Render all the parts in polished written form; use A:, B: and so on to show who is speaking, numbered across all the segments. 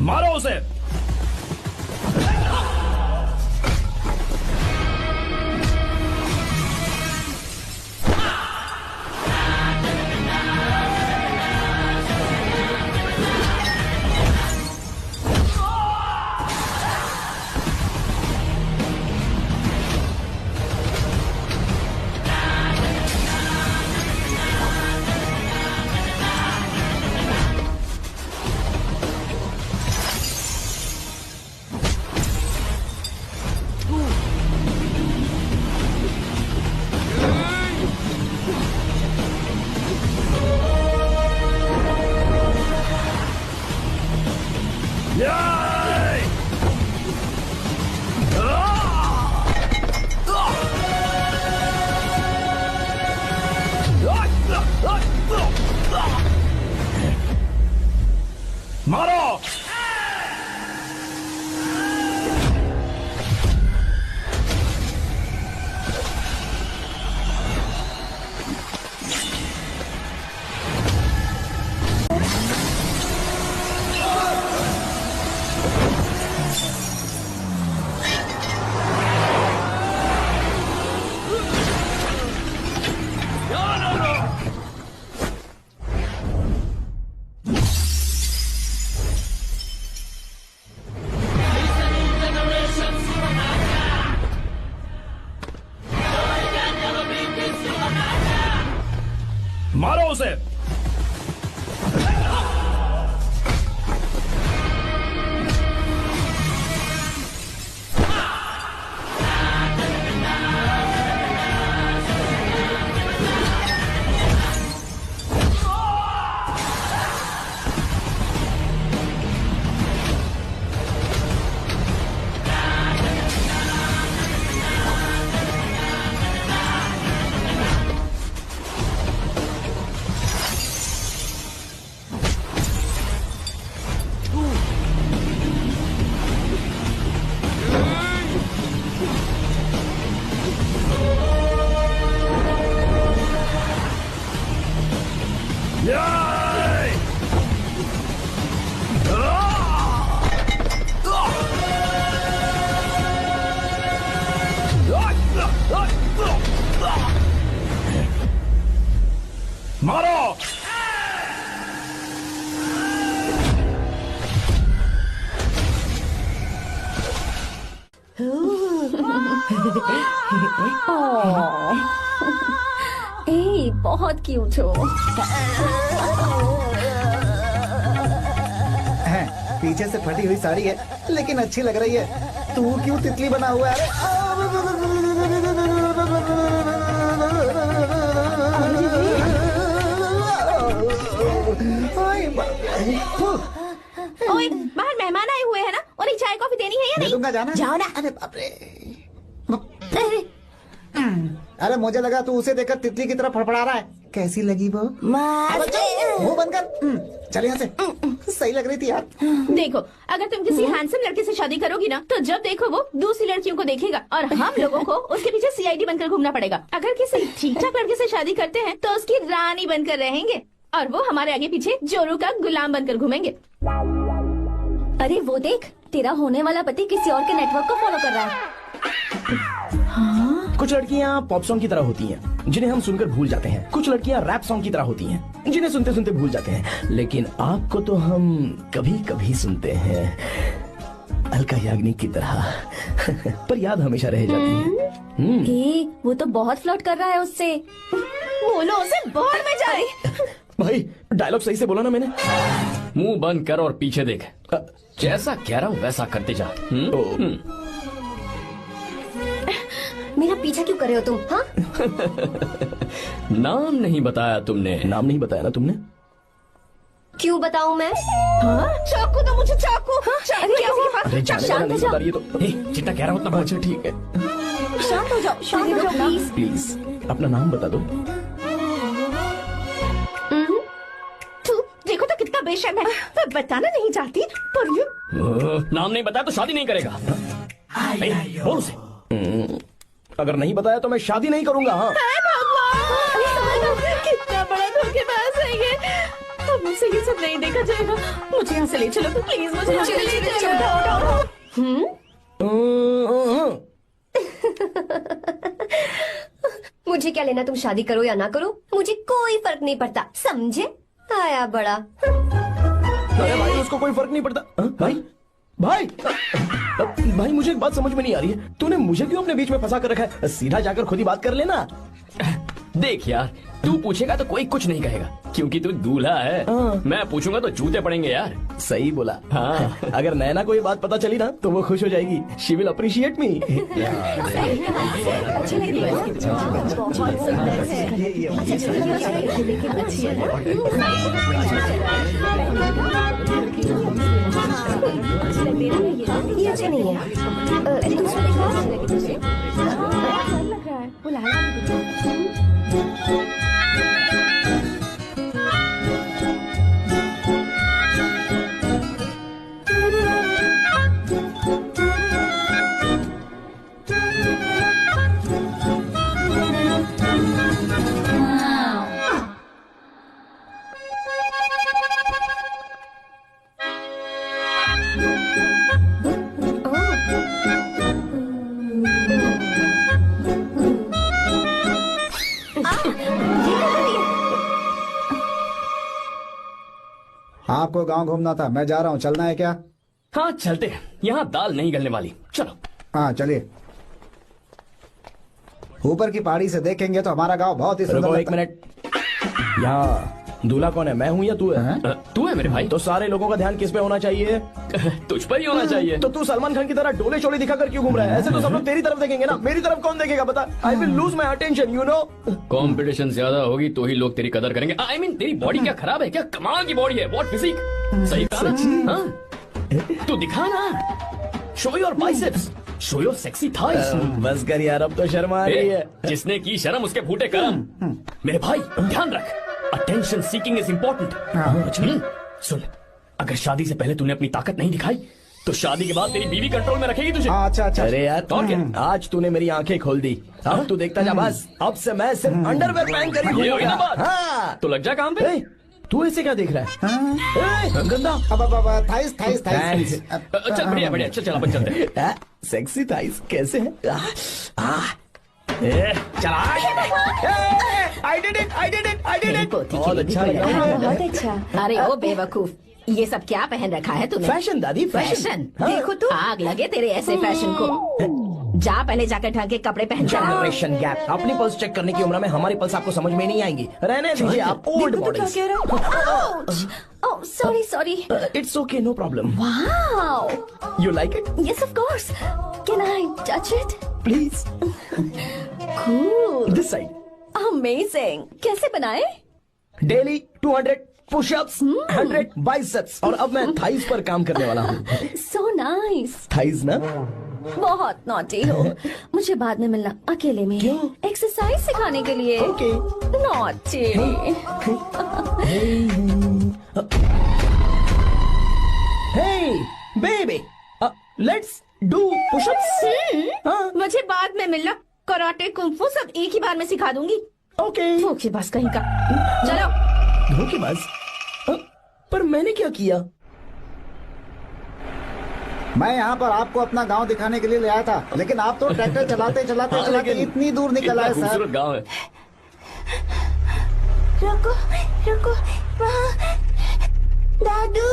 A: मारो उसे। मारो। मारो उसे। मारो।
B: ए, बहुत क्यूट हो।
C: पीछे से फटी हुई साड़ी है लेकिन अच्छी लग रही है। तू क्यों तितली बना हुआ है?
B: ओए, बाहर मेहमान आए हुए हैं ना, उन्हें चाय कॉफी देनी है या नहीं?
C: दूंगा, जाना।
B: जाओ ना।
C: अरे बाप रे। अरे मुझे लगा तू उसे देखकर तितली की तरह फड़फड़ा रहा है। कैसी लगी वो? मुंह बंद कर। चल यहाँ से। सही लग रही थी यार।
B: देखो, अगर तुम किसी हैंडसम लड़के से शादी करोगी ना, तो जब देखो वो दूसरी लड़कियों को देखेगा और हम लोगों को उसके पीछे सीआईडी बनकर घूमना पड़ेगा। अगर किसी ठीक ठाक लड़के से शादी करते हैं तो उसकी रानी बनकर रहेंगे और वो हमारे आगे पीछे जोरू का गुलाम बनकर घूमेंगे। अरे वो देख, तेरा होने वाला पति किसी और के नेटवर्क को फॉलो कर रहा है। हाँ?
A: कुछ लड़कियाँ पॉप सॉन्ग की तरह होती हैं, जिन्हें हम सुनकर भूल जाते हैं। कुछ लड़कियाँ रैप सॉन्ग की तरह होती हैं, जिन्हें सुनते सुनते भूल जाते हैं। लेकिन आपको तो हम कभी कभी सुनते हैं, अलका याग्निक की तरह। पर याद हमेशा रह जाती है।
B: वो तो बहुत फ्लर्ट कर रहा है उससे। बोलो उसे बाहर में जाए।
A: भाई डायलॉग सही से बोला ना मैंने।
D: मुंह बंद कर और पीछे देख। जैसा कह रहा हूँ वैसा करते जा।
B: मेरा पीछा क्यों कर रहे हो तुम? हाँ?
D: नाम नहीं बताया तुमने।
A: नाम नहीं बताया ना तुमने?
B: क्यों बताऊं मैं? हाँ? चाकू दो मुझे, चाकू। हाँ?
A: अरे जाने वाला नहीं बता रही है तो।
D: जितना कह रहा हूँ उतना।
A: अच्छा ठीक है,
B: शांत हो जाओ, शांत हो जाओ प्लीज।
A: प्लीज अपना नाम बता दो।
B: देखो तो कितना बेशर्म है। मैं बताना नहीं चाहती पर ये
D: नाम नहीं बताया तो शादी नहीं करेगा। बोल उसे।
A: अगर नहीं बताया तो मैं शादी नहीं करूंगा। हाँ
B: कितना बड़ा धोखेबाज है ये। अब मुझसे ये सब नहीं देखा जाएगा। मुझे यहाँ से ले चलो प्लीज, मुझे यहाँ से ले चलो।
E: मुझे क्या लेना, तुम शादी करो या ना करो, मुझे कोई फर्क नहीं पड़ता, समझे? आया बड़ा।
A: अरे भाई उसको कोई फर्क नहीं पड़ता। भाई भाई भाई मुझे एक बात समझ में नहीं आ रही है, तूने मुझे क्यों अपने बीच में फंसा कर रखा है? सीधा जाकर खुद ही बात कर लेना।
D: देख यार, तू पूछेगा तो कोई कुछ नहीं कहेगा क्योंकि तू दूल्हा है। मैं पूछूंगा तो जूते पड़ेंगे यार।
A: सही बोला।
D: हाँ।
A: अगर नैना को ये बात पता चली ना तो वो खुश हो जाएगी। शी विल अप्रिशिएट मी।
E: ये अच्छा नहीं है। दूसरा
C: आपको गांव घूमना था, मैं जा रहा हूँ, चलना है क्या?
D: हाँ चलते हैं, यहाँ दाल नहीं गलने वाली। चलो।
C: हाँ चलिए। ऊपर की पहाड़ी से देखेंगे तो हमारा गांव बहुत ही सुंदर
A: रुको
C: लगता
A: एक मिनट। यहाँ दूल्हा कौन है, मैं हूँ या तू है?
D: तू है मेरे भाई।
A: तो सारे लोगों का ध्यान किस पे होना चाहिए?
D: तुझ पर ही होना चाहिए।
A: तो तू सलमान खान की तरह डोले चोले दिखाकर क्यों घूम रहा है? ऐसे तो सब लोग तेरी तरफ देखेंगे ना, मेरी तरफ कौन देखेगा बता? I will lose my attention, you know.
D: Competition ज्यादा होगी तो ही लोग तेरी कदर करेंगे। आई मीन तेरी बॉडी क्या खराब है क्या? कमाल की बॉडी है, व्हाट फिजिक। सही कहा ना? हाँ? तू दिखा ना, show your biceps, show your sexy thighs.
A: बस कर यार, अब तो शर्मा आ रही है।
D: जिसने की शर्म उसके फूटे करम। मेरे भाई ध्यान रख, अटेंशन सीकिंग इज इम्पोर्टेंट। सुन, अगर शादी से पहले तूने अपनी ताकत नहीं दिखाई तो शादी के बाद तेरी बीवी कंट्रोल में रखेगी तुझे।
C: अच्छा अच्छा।
A: अरे यार
D: और क्या?
A: आज तूने मेरी आंखें खोल दी। अब तू देखता जा बस, अब से मैं सिर्फ अंडरवेयर पहन कर ही
D: ये हुई ना
A: घूमूंगा।
D: बात?
A: हाँ।
D: तो लग जा काम पे।
A: ए, तू ऐसे क्या देख रहा है? ए, गंदा।
C: अब थाइस थाइस थाइस।
D: चल बढ़िया बढ़िया, चल अपन चलते हैं।
A: सेक्सी थाइस कैसे है? चला। I did it, I did it, I did it. बहुत अच्छा लगा।
E: बहुत अच्छा।
B: अरे ओ बेवकूफ, ये सब क्या पहन रखा है तूने?
A: फैशन दादी,
B: फैशन।
A: हाँ।
B: देखो तू, आग लगे तेरे ऐसे फैशन को। जा पहले जाकर ढंग के कपड़े पहन कर आ।
A: Generation gap. अपनी पल्स चेक करने की उम्र में हमारी पल्स आपको समझ में नहीं आएंगी। रहने दीजिए, आप old models.
E: Oh sorry sorry.
A: It's okay, no problem.
E: Wow,
A: you like it?
E: Yes of course, can I touch it?
A: Please.
E: Cool,
A: this side.
E: Amazing. कैसे बनाए?
A: डेली 200 पुशअप्स, 100 बाइसेप्स, और अब मैं थाइस पर काम करने वाला हूँ।
E: So nice.
A: थाइस ना?
E: बहुत नॉटी हो। मुझे बाद में मिलना अकेले में।
A: क्यों?
E: एक्सरसाइज सिखाने के लिए।
A: Okay.
E: Naughty.
A: Hey baby, let's do pushups. हाँ।
B: मुझे बाद में मिलना, कराटे कुंफू सब एक ही बार में सिखा दूंगी।
A: ओके।
B: धोखेबाज कहीं का। चलो।
A: धोखेबाज? पर मैंने क्या किया?
C: मैं यहाँ पर आपको अपना गांव दिखाने के लिए ले आया था, लेकिन आप तो ट्रैक्टर चलाते चलाते चलाते इतनी दूर निकल आए
D: खूबसूरत
C: साहब।
D: गाँव है।
E: रुको रुको, वहाँ दादू।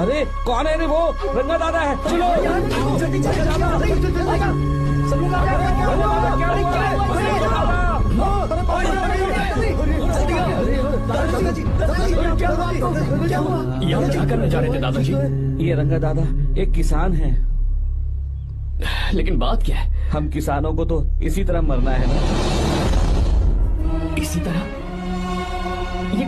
A: अरे कौन है रे? वो रंगा दादा है। चलो जल्दी चल जाना। सब लोग आ
D: यहाँ क्या करने जा रहे थे दादाजी?
F: ये रंगा दादा एक किसान है।
D: लेकिन बात क्या है?
F: हम किसानों को तो इसी तरह मरना है ना।
D: इसी तरह? ये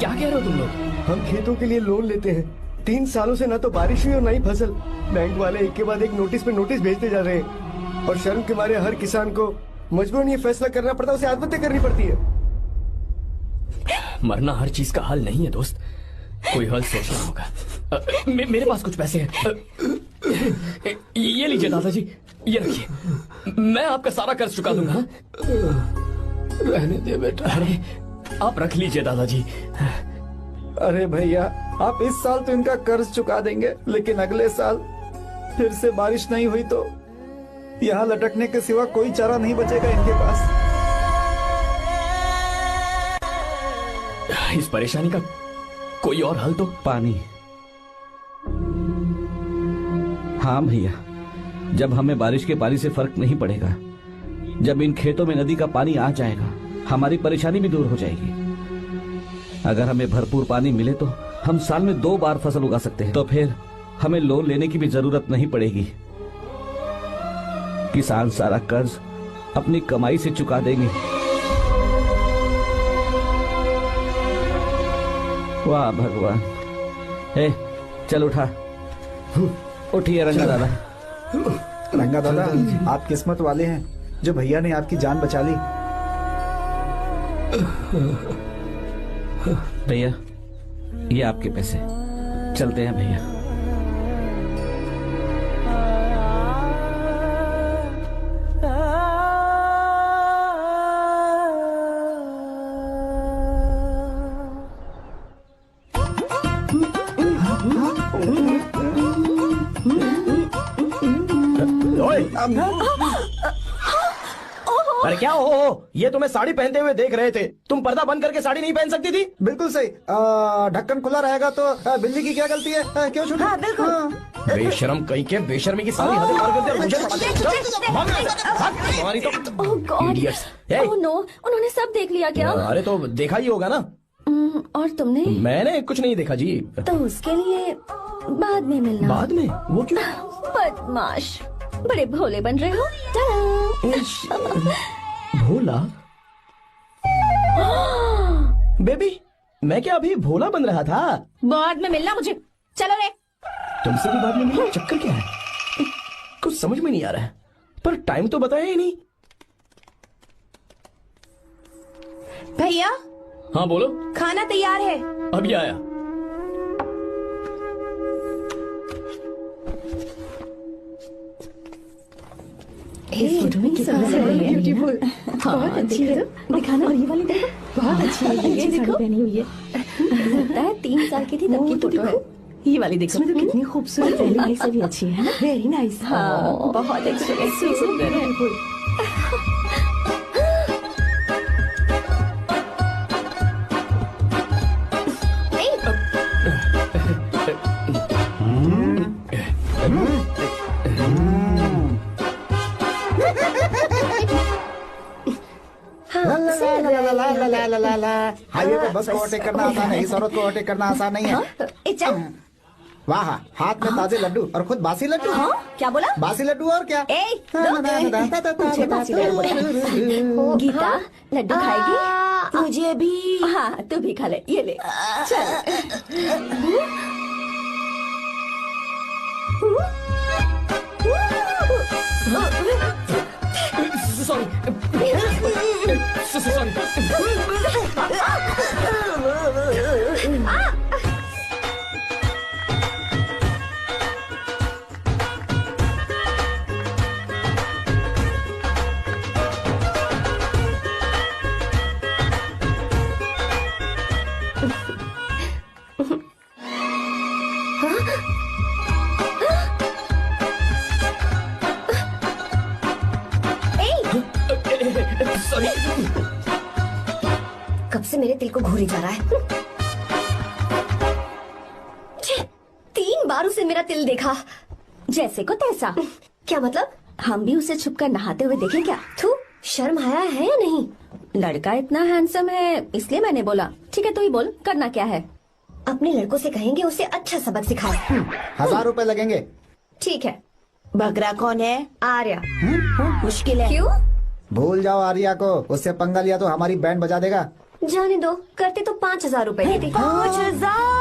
D: क्या कह रहे हो तुम लोग?
A: हम खेतों के लिए लोन लेते हैं। 3 सालों से ना तो बारिश हुई और ना ही फसल। बैंक वाले एक के बाद एक नोटिस पे नोटिस भेजते जा रहे हैं और शर्म के मारे हर किसान को मजबूरन ये फैसला करना पड़ता है, उसे आत्महत्या करनी पड़ती है।
D: मरना हर चीज का हल नहीं है दोस्त, कोई हल सोचना होगा। मेरे पास कुछ पैसे हैं। ये लीजिए दादाजी, ये रखिए, मैं आपका सारा कर्ज चुका दूंगा।
A: रहने दे बेटा।
D: अरे आप रख लीजिए दादाजी।
C: अरे भैया, आप इस साल तो इनका कर्ज चुका देंगे, लेकिन अगले साल फिर से बारिश नहीं हुई तो यहाँ लटकने के सिवा कोई चारा नहीं बचेगा इनके पास।
D: इस परेशानी का कोई और हल तो?
F: पानी। हाँ भैया, जब हमें बारिश के पानी से फर्क नहीं पड़ेगा, जब इन खेतों में नदी का पानी आ जाएगा, हमारी परेशानी भी दूर हो जाएगी। अगर हमें भरपूर पानी मिले तो हम साल में 2 बार फसल उगा सकते हैं। तो फिर हमें लोन लेने की भी जरूरत नहीं पड़ेगी। किसान सारा कर्ज अपनी कमाई से चुका देंगे। वाह भगवान। ए, चल उठा, उठिए रंगा दादा।
C: रंगा दादा, आप किस्मत वाले हैं जो भैया ने आपकी जान बचा ली।
F: भैया, ये आपके पैसे, चलते हैं भैया।
A: अरे क्या हो, ये तुम्हें साड़ी पहनते हुए देख रहे थे। तुम पर्दा बंद करके साड़ी नहीं पहन सकती थी?
C: बिल्कुल सही। ढक्कन खुला रहेगा तो बिल्ली की क्या गलती है? क्यों छोटे?
E: हाँ, बिल्कुल।
A: बेशरम कहीं के, बेशर्मी की सारी हदें पार कर दी और मुझे पकड़ते हो। तुम्हारी तो
B: ओह गॉड,
A: idiots।
B: ओह नो, उन्होंने सब देख लिया क्या?
A: अरे तो देखा ही होगा ना।
B: और तुमने?
A: मैंने कुछ नहीं देखा जी।
B: तो उसके लिए बाद में मिलना।
A: बाद में? वो क्यों?
B: बदमाश, बड़े भोले बन रहे हो। टाटा।
A: भोला? बेबी, मैं क्या अभी भोला बन रहा था?
B: बाद में मिलना मुझे। चलो रे।
A: तुमसे भी बाद में मिलना? चक्कर क्या है? कुछ समझ में नहीं आ रहा है, पर टाइम तो बताया ही नहीं।
B: भैया,
D: हाँ बोलो।
B: खाना तैयार है।
D: अभी आया।
B: इस फोटो में कितना ब्यूटीफुल। हाँ, अच्छी है। दिखाना। और ये वाली देखो, बहुत अच्छी है। ये साड़ी पहनी हुई है। लगता है 3 साल की थी तब की फोटो है। ये वाली देखो, इसमें तो कितनी खूबसूरत है। वाली से भी अच्छी है ना? Very nice. हाँ, बहुत अच्छी है, सुंदर है।
C: हाईवे पे बस को ओवरटेक करना आसान है, इस औरत को ओवरटेक करना आसान नहीं है। वाह, हाथ में ताजे लड्डू और खुद बासी लड्डू।
B: हाँ? क्या बोला?
C: बासी लड्डू और क्या?
B: मुझे बासी लड्डू बोला। गीता, लड्डू खाएगी? मुझे भी। हाँ, तू भी खा ले, ये ले। चल।
D: सॉरी।
E: कब से मेरे दिल को घूरी जा रहा है। 3 बार उसे मेरा तिल देखा,
B: जैसे को तैसा।
E: क्या मतलब?
B: हम भी उसे छुपकर नहाते हुए देखें क्या?
E: थू, शर्म आया है या नहीं?
B: लड़का इतना हैंडसम है, इसलिए मैंने बोला। ठीक है, तू ही बोल, करना क्या है?
E: अपने लड़कों से कहेंगे उसे अच्छा सबक सिखाए।
C: 1000 रुपए लगेंगे।
E: ठीक है।
B: बगरा कौन है?
E: आर्या।
B: मुश्किल है।
E: क्यों?
C: भूल जाओ आर्या को, उससे पंगा लिया तो हमारी बैंड बजा देगा।
E: जाने दो, करते तो 5,000 रुपए देते। 5,000।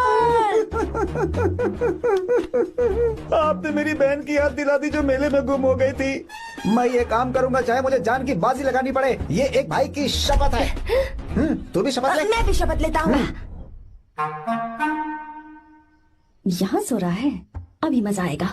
C: आपने मेरी बहन की याद दिला दी जो मेले में गुम हो गई थी। मैं ये काम करूंगा चाहे मुझे जान की बाजी लगानी पड़े। ये एक भाई की शपथ है। तू भी शपथ ले।
E: मैं भी शपथ लेता हूँ। यहाँ सो रहा है, अभी मजा आएगा।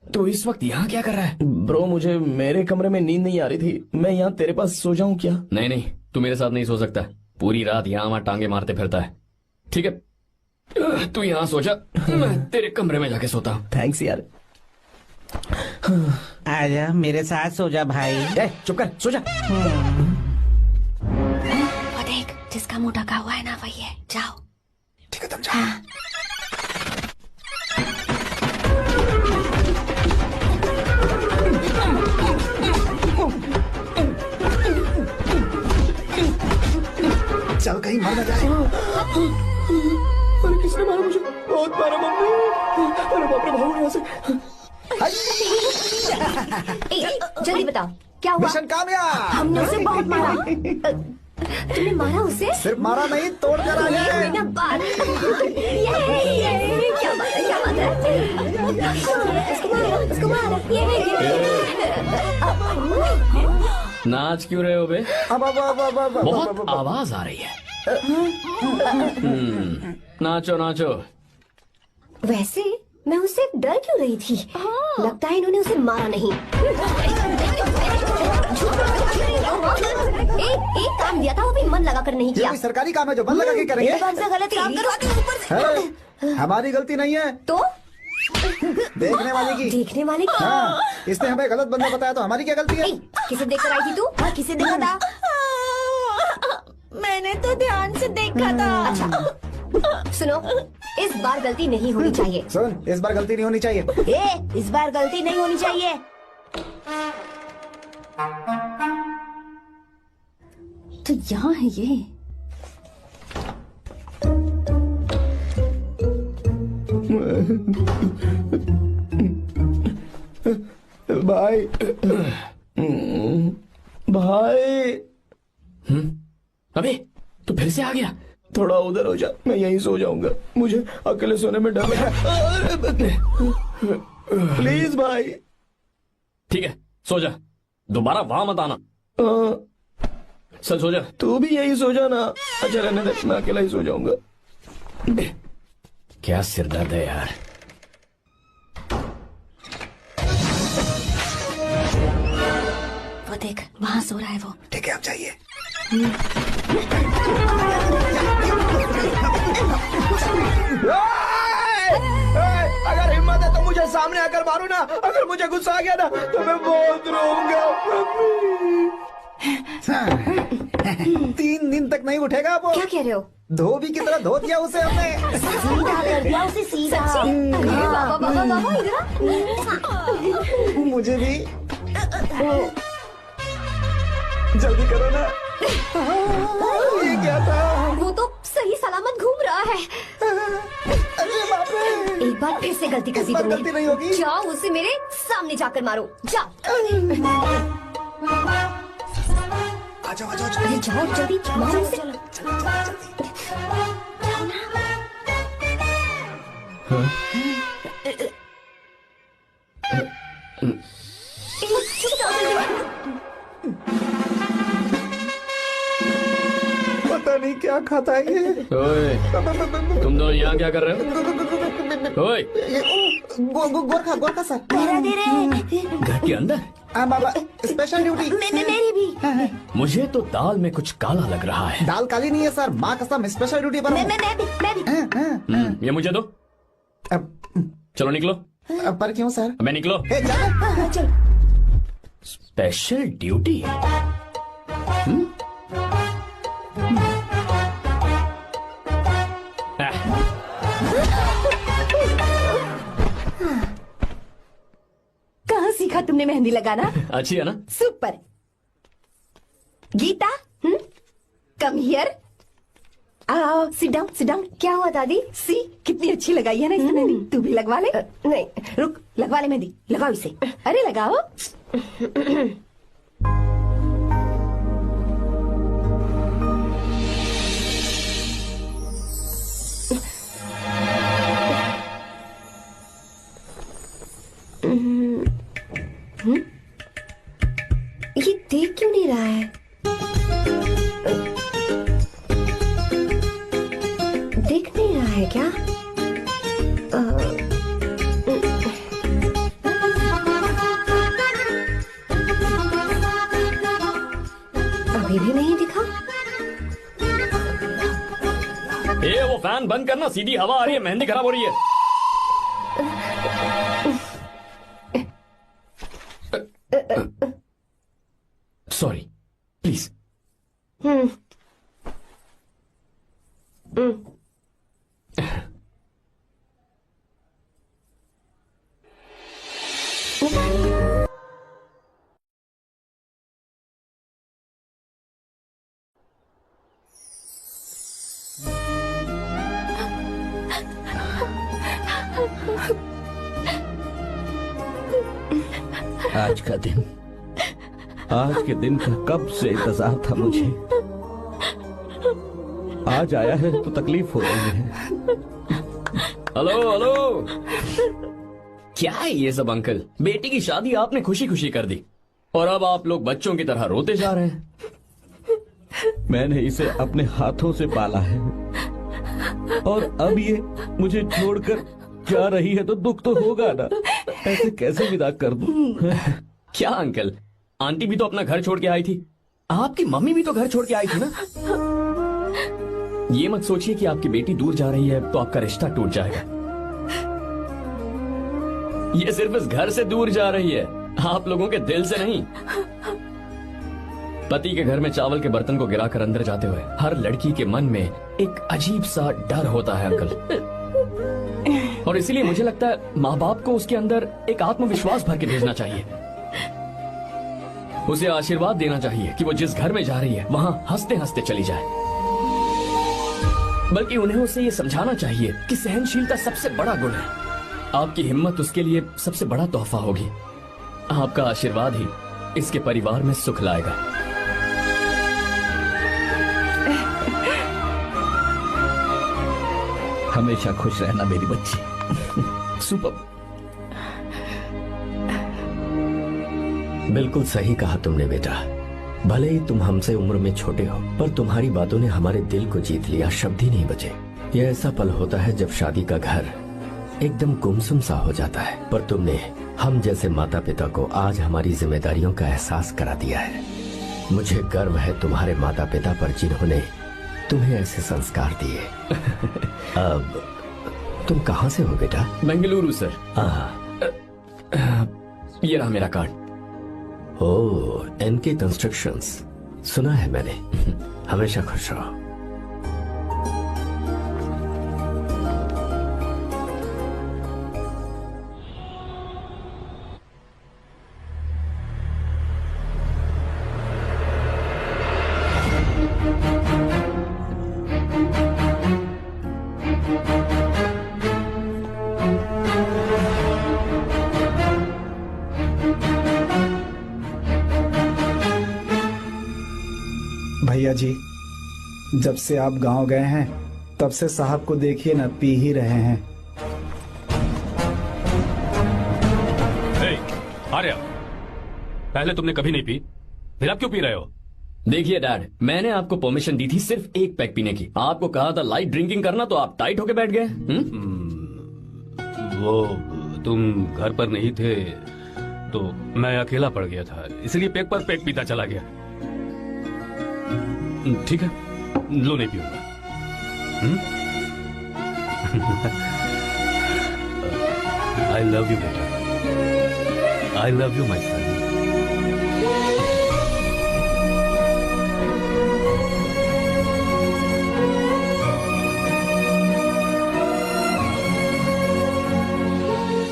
D: तो इस वक्त यहाँ क्या कर रहा है?
A: ब्रो मुझे मेरे कमरे में नींद नहीं आ रही थी, मैं यहाँ तेरे पास सो जाऊं क्या?
D: नहीं नहीं, तू मेरे साथ नहीं सो सकता। पूरी रात यहाँ वहाँ टांगे मारते फिरता है। ठीक है, तू यहाँ सो जा, मैं तेरे कमरे में जाके सोता हूँ।
A: थैंक्स यार।
G: आजा मेरे साथ सो जा भाई।
A: चुप कर, सो जा।
E: वो देख, जिसका मुंह ढका हुआ है ना वही है। जाओ।
C: ठीक है तुम जाओ। चल कहीं मर न जाए।
A: अरे किसने मारा मुझे? बहुत मारा मम्मी। अरे बाप रे, भागो यहाँ से।
E: जल्दी बताओ क्या हुआ?
C: मिशन कामयाब।
E: हमने उसे बहुत मारा। तुमने मारा उसे?
C: सिर्फ मारा नहीं, तोड़ कर आ
E: ये
C: गए।
E: हुई ना बात। ये क्या बात है? क्या बात है? उसको मारो।
D: नाच क्यों रहे हो बे?
C: अब
D: बहुत आवाज आ रही है। नाचो नाचो।
E: वैसे मैं उससे डर क्यों रही थी? लगता है इन्होंने उसे मारा नहीं। एक काम दिया था वो भी मन लगा कर नहीं
C: ये
E: किया।
C: कोई सरकारी काम है जो मन लगा के करेंगे?
E: एक बार से गलत काम करो ऊपर से।
C: है, हमारी गलती नहीं है,
E: तो
C: देखने वाले की।
E: देखने वाले की।
C: हाँ, इसने हमें गलत बंदा बताया तो हमारी क्या गलती है?
E: किसे देखकर आई थी तू? हाँ, किसे देखा था?
B: मैंने तो ध्यान से देखा था।
E: अच्छा सुनो, इस बार गलती नहीं होनी चाहिए।
C: सुन, इस बार गलती नहीं होनी चाहिए।
E: इस बार गलती नहीं होनी चाहिए। तो यहाँ है ये।
A: भाई भाई,
D: अबे तू फिर से आ गया?
A: थोड़ा उधर हो जा, मैं यहीं सो जाऊंगा। मुझे अकेले सोने में डर लग रहा है। प्लीज भाई।
D: ठीक है, सो जा, दोबारा वहां मत आना। चल सो जा।
A: तू भी यहीं सो जा ना। अच्छा रहने दे, मैं अकेला ही सो जाऊंगा।
D: क्या सिरदर्द है यार।
E: वो देख, वहाँ सो रहा है वो।
C: ठीक है, आप जाइए।
A: अगर हिम्मत है तो मुझे सामने आकर मारो ना। अगर मुझे गुस्सा आ गया ना तो मैं बहुत रोऊंगा।
C: 3 दिन तक नहीं उठेगा वो।
E: क्या कह रहे हो?
C: धोबी की तरह धो दिया उसे हमने।
E: सीधा कर दिया उसे, सीधा। बाबा बाबा बाबा इधर।
C: मुझे भी जल्दी करो ना। ये क्या था?
E: वो तो सही सलामत घूम रहा है।
C: अरे बाप रे।
E: एक बार फिर से गलती कर दी
C: इस बार
E: तुमने।
C: गलती नहीं होगी।
E: जाओ उसे मेरे सामने जाकर मारो। जाओ।
C: आ जाओ आ जाओ।
E: अरे जाओ जल्दी मारो उसे।
C: पता नहीं क्या खाता है ये।
D: ओए, तुम दोनों यहाँ क्या कर रहे हो? ओए,
C: गोरखा सर।
D: घर के अंदर?
C: बाबा, स्पेशल ड्यूटी।
E: मेरी भी।
D: मुझे तो दाल में कुछ काला लग रहा है।
C: दाल काली नहीं है सर, माँ कसम स्पेशल ड्यूटी पर हूँ।
E: मैं भी।
D: ये मुझे दो। चलो निकलो।
C: पर क्यों सर?
D: मैं निकलो।
C: ए, चलो।
E: चल।
D: Special duty?
E: कहाँ सीखा तुमने मेहंदी लगाना?
D: अच्छी है ना?
E: सुपर। Geeta, come here.
H: आओ सिट डाउन।
E: क्या हुआ दादी?
H: सी कितनी अच्छी लगाई है ना इसने मेहंदी। तू भी लगवा ले।
E: नहीं,
H: रुक, लगवा ले मेहंदी, लगाओ इसे। अरे लगाओ।
E: ये देख क्यों नहीं रहा है? देख नहीं रहा है क्या? अभी भी नहीं दिखा।
D: वो फैन बंद करना, सीधी हवा आ रही है, मेहंदी खराब हो रही है। Sorry, please.
F: आज के दिन का कब से इंतजार था मुझे। आज आया है तो तकलीफ हो रही है।
D: हेलो, क्या है ये सब अंकल? बेटी की शादी आपने खुशी खुशी कर दी और अब आप लोग बच्चों की तरह रोते जा रहे हैं।
F: मैंने इसे अपने हाथों से पाला है और अब ये मुझे छोड़कर जा रही है तो दुख तो होगा ना। ऐसे कैसे विदा कर दूं?
D: क्या अंकल, आंटी भी तो अपना घर छोड़ के आई थी, आपकी मम्मी भी तो घर छोड़ के आई थी ना। ये मत सोचिए कि आपकी बेटी दूर जा रही है तो आपका रिश्ता टूट जाएगा। ये सिर्फ इस घर से दूर जा रही है, आप लोगों के दिल से नहीं। पति के घर में चावल के बर्तन को गिराकर अंदर जाते हुए हर लड़की के मन में एक अजीब सा डर होता है अंकल, और इसीलिए मुझे लगता है माँ बाप को उसके अंदर एक आत्मविश्वास भर के भेजना चाहिए। उसे आशीर्वाद देना चाहिए कि वो जिस घर में जा रही है वहां हंसते हंसते चली जाए। बल्कि उन्हें उसे ये समझाना चाहिए कि सहनशीलता सबसे बड़ा गुण है। आपकी हिम्मत उसके लिए सबसे बड़ा तोहफा होगी। आपका आशीर्वाद ही इसके परिवार में सुख लाएगा।
F: हमेशा खुश रहना मेरी बच्ची।
A: सुपर। बिल्कुल सही कहा तुमने बेटा। भले ही तुम हमसे उम्र में छोटे हो, पर तुम्हारी बातों ने हमारे दिल को जीत लिया, शब्द ही नहीं बचे। यह ऐसा पल होता है जब शादी का घर एकदम गुमसुम सा हो जाता है, पर तुमने हम जैसे माता पिता को आज हमारी जिम्मेदारियों का एहसास करा दिया है। मुझे गर्व है तुम्हारे माता पिता पर जिन्होंने तुम्हें ऐसे संस्कार दिए। अब तुम कहाँ से हो बेटा?
D: बेंगलुरु सर। ये रहा मेरा कार्ड।
A: ओह, एनके कंस्ट्रक्शंस, सुना है मैंने। हमेशा खुश रहो।
C: भैया जी, जब से आप गांव गए हैं तब से साहब को देखिए ना, पी ही रहे हैं।
I: आर्या, पहले तुमने कभी नहीं पी, फिर आप क्यों पी रहे हो?
D: देखिए डैड, मैंने आपको परमिशन दी थी सिर्फ एक पैक पीने की। आपको कहा था लाइट ड्रिंकिंग करना, तो आप टाइट होके बैठ गए।
I: वो तुम घर पर नहीं थे तो मैं अकेला पड़ गया था, इसलिए पैक पर पैक पीता चला गया। ठीक है, लो नहीं पीऊंगा। आई लव यू बेटा, आई लव यू माई सन।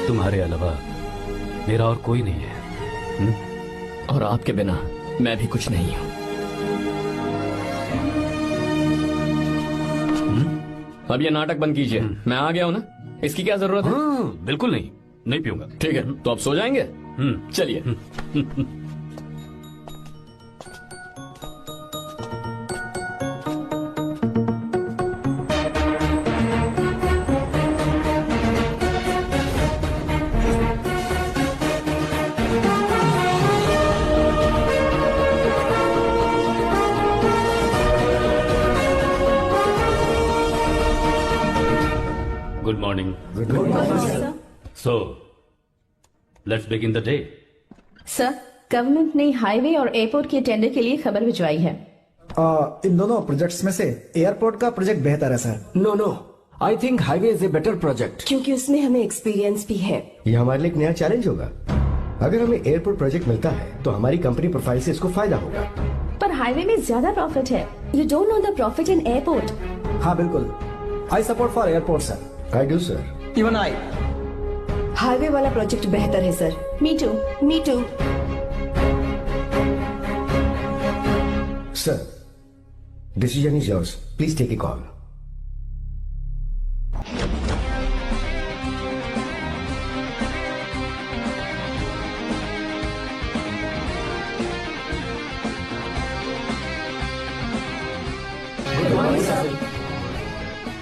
I: तुम्हारे अलावा मेरा और कोई नहीं है।
D: और आपके बिना मैं भी कुछ नहीं हूं। अब ये नाटक बंद कीजिए। मैं आ गया हूँ ना, इसकी क्या जरूरत है?
I: हाँ, बिल्कुल नहीं, नहीं पीऊंगा।
D: ठीक है, तो आप सो जाएंगे? चलिए।
I: Good morning. So let's begin the day.
B: Sir, government ने हाईवे और एयरपोर्ट के टेंडर के लिए खबर भिजवाई है।
C: इन दोनों प्रोजेक्ट्स में से एयरपोर्ट का प्रोजेक्ट बेहतर है sir.
A: No, I think highway is a better project.
H: क्योंकि उसमें हमें एक्सपीरियंस भी है।
J: ये हमारे लिए एक नया चैलेंज होगा। अगर हमें एयरपोर्ट प्रोजेक्ट मिलता है तो हमारी कंपनी प्रोफाइल से इसको फायदा होगा।
B: पर हाईवे में ज्यादा प्रॉफिट है।
E: You don't know the profit in airport.
C: हाँ बिल्कुल, I support for airport sir.
J: I do sir.
A: Even I.
H: Highway वाला प्रोजेक्ट बेहतर है sir.
B: Me too.
E: Me too.
J: Sir, decision is yours, please take a call.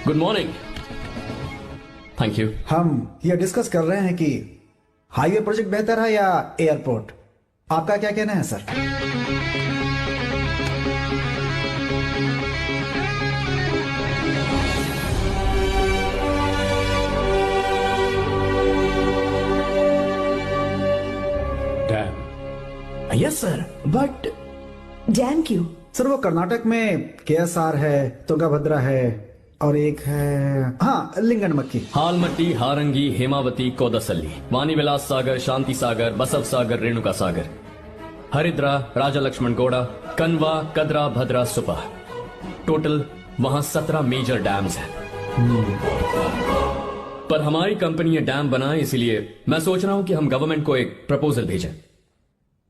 D: Good morning. Thank you.
C: हम ये discuss कर रहे हैं कि हाईवे प्रोजेक्ट बेहतर है या एयरपोर्ट। आपका क्या कहना है sir?
I: Dam.
A: Yes sir, but
H: dam क्यों?
C: सर वो कर्नाटक में केएसआर है, तुंगाभद्रा है और एक है हाँ लिंगन मक्की।
D: हालमट्टी, हारंगी, हेमावती, कोदसल्ली, वानी विलास सागर, शांति सागर, बसव सागर, रेणुका सागर, हरिद्रा, राजा लक्ष्मण गौड़ा, कनवा, कदरा, भद्रा, सुपा। टोटल वहां 17 मेजर डैम्स हैं। पर हमारी कंपनी ये डैम बनाए, इसलिए मैं सोच रहा हूं कि हम गवर्नमेंट को एक प्रपोजल भेजें।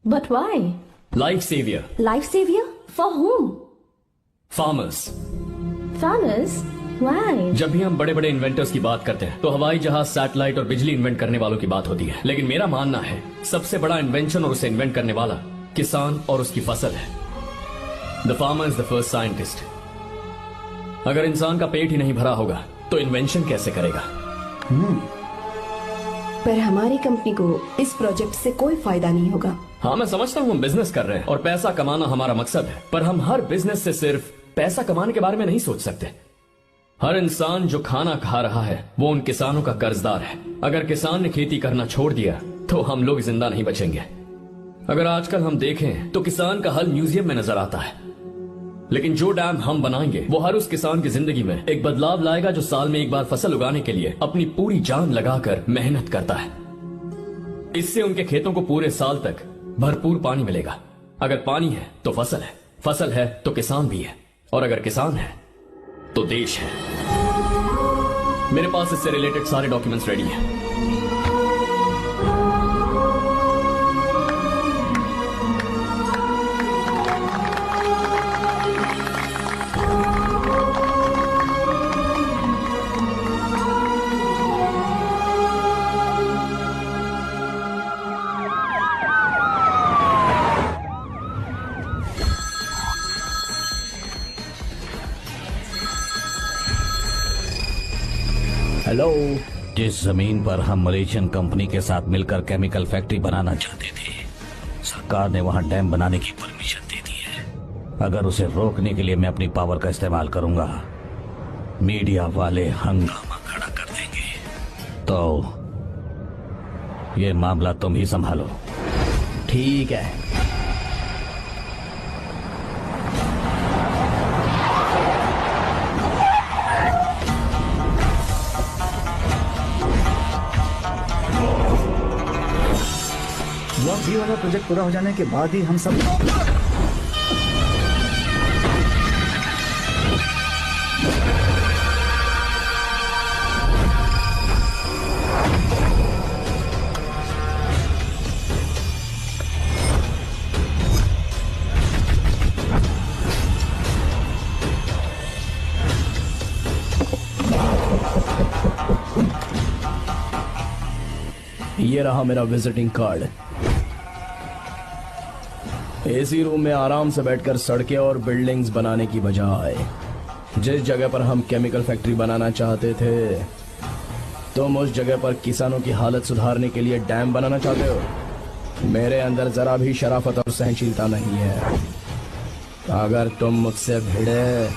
B: But why?
D: Life saviour.
E: Life saviour for home?
D: Farmers.
B: Farmers? Why?
D: जब भी हम बड़े बड़े इन्वेंटर्स की बात करते हैं तो हवाई जहाज, सैटेलाइट और बिजली इन्वेंट करने वालों की बात होती है, लेकिन मेरा मानना है सबसे बड़ा इन्वेंशन और उसे इन्वेंट करने वाला किसान और उसकी फसल है। The farmer is the first scientist. अगर इंसान का पेट ही नहीं भरा होगा तो इन्वेंशन कैसे करेगा?
H: पर हमारी कंपनी को इस प्रोजेक्ट से कोई फायदा नहीं होगा।
D: हाँ, मैं समझता हूँ हम बिजनेस कर रहे हैं और पैसा कमाना हमारा मकसद है, पर हम हर बिजनेस से सिर्फ पैसा कमाने के बारे में नहीं सोच सकते। हर इंसान जो खाना खा रहा है वो उन किसानों का कर्जदार है। अगर किसान ने खेती करना छोड़ दिया तो हम लोग जिंदा नहीं बचेंगे। अगर आजकल हम देखें तो किसान का हल म्यूजियम में नजर आता है, लेकिन जो डैम हम बनाएंगे वो हर उस किसान की जिंदगी में एक बदलाव लाएगा जो साल में एक बार फसल उगाने के लिए अपनी पूरी जान लगाकर मेहनत करता है। इससे उनके खेतों को पूरे साल तक भरपूर पानी मिलेगा। अगर पानी है तो फसल है, फसल है तो किसान भी है, और अगर किसान है तो देश है। मेरे पास इससे रिलेटेड सारे डॉक्यूमेंट्स रेडी हैं।
A: हेलो।
F: जिस जमीन पर हम मलेशियन कंपनी के साथ मिलकर केमिकल फैक्ट्री बनाना चाहते थे, सरकार ने वहां डैम बनाने की परमिशन दे दी है। अगर उसे रोकने के लिए मैं अपनी पावर का इस्तेमाल करूंगा, मीडिया वाले हंगामा खड़ा कर देंगे। तो ये मामला तुम ही संभालो।
A: ठीक है।
C: ब्लॉक बी वाला प्रोजेक्ट पूरा हो जाने के बाद ही हम सब
A: ये रहा मेरा विजिटिंग कार्ड। एसी रूम में आराम से बैठकर सड़कें और बिल्डिंग्स बनाने की बजाय जिस जगह पर हम केमिकल फैक्ट्री बनाना चाहते थे, तुम उस जगह पर किसानों की हालत सुधारने के लिए डैम बनाना चाहते हो। मेरे अंदर जरा भी शराफत और सहनशीलता नहीं है। अगर तुम मुझसे भिड़े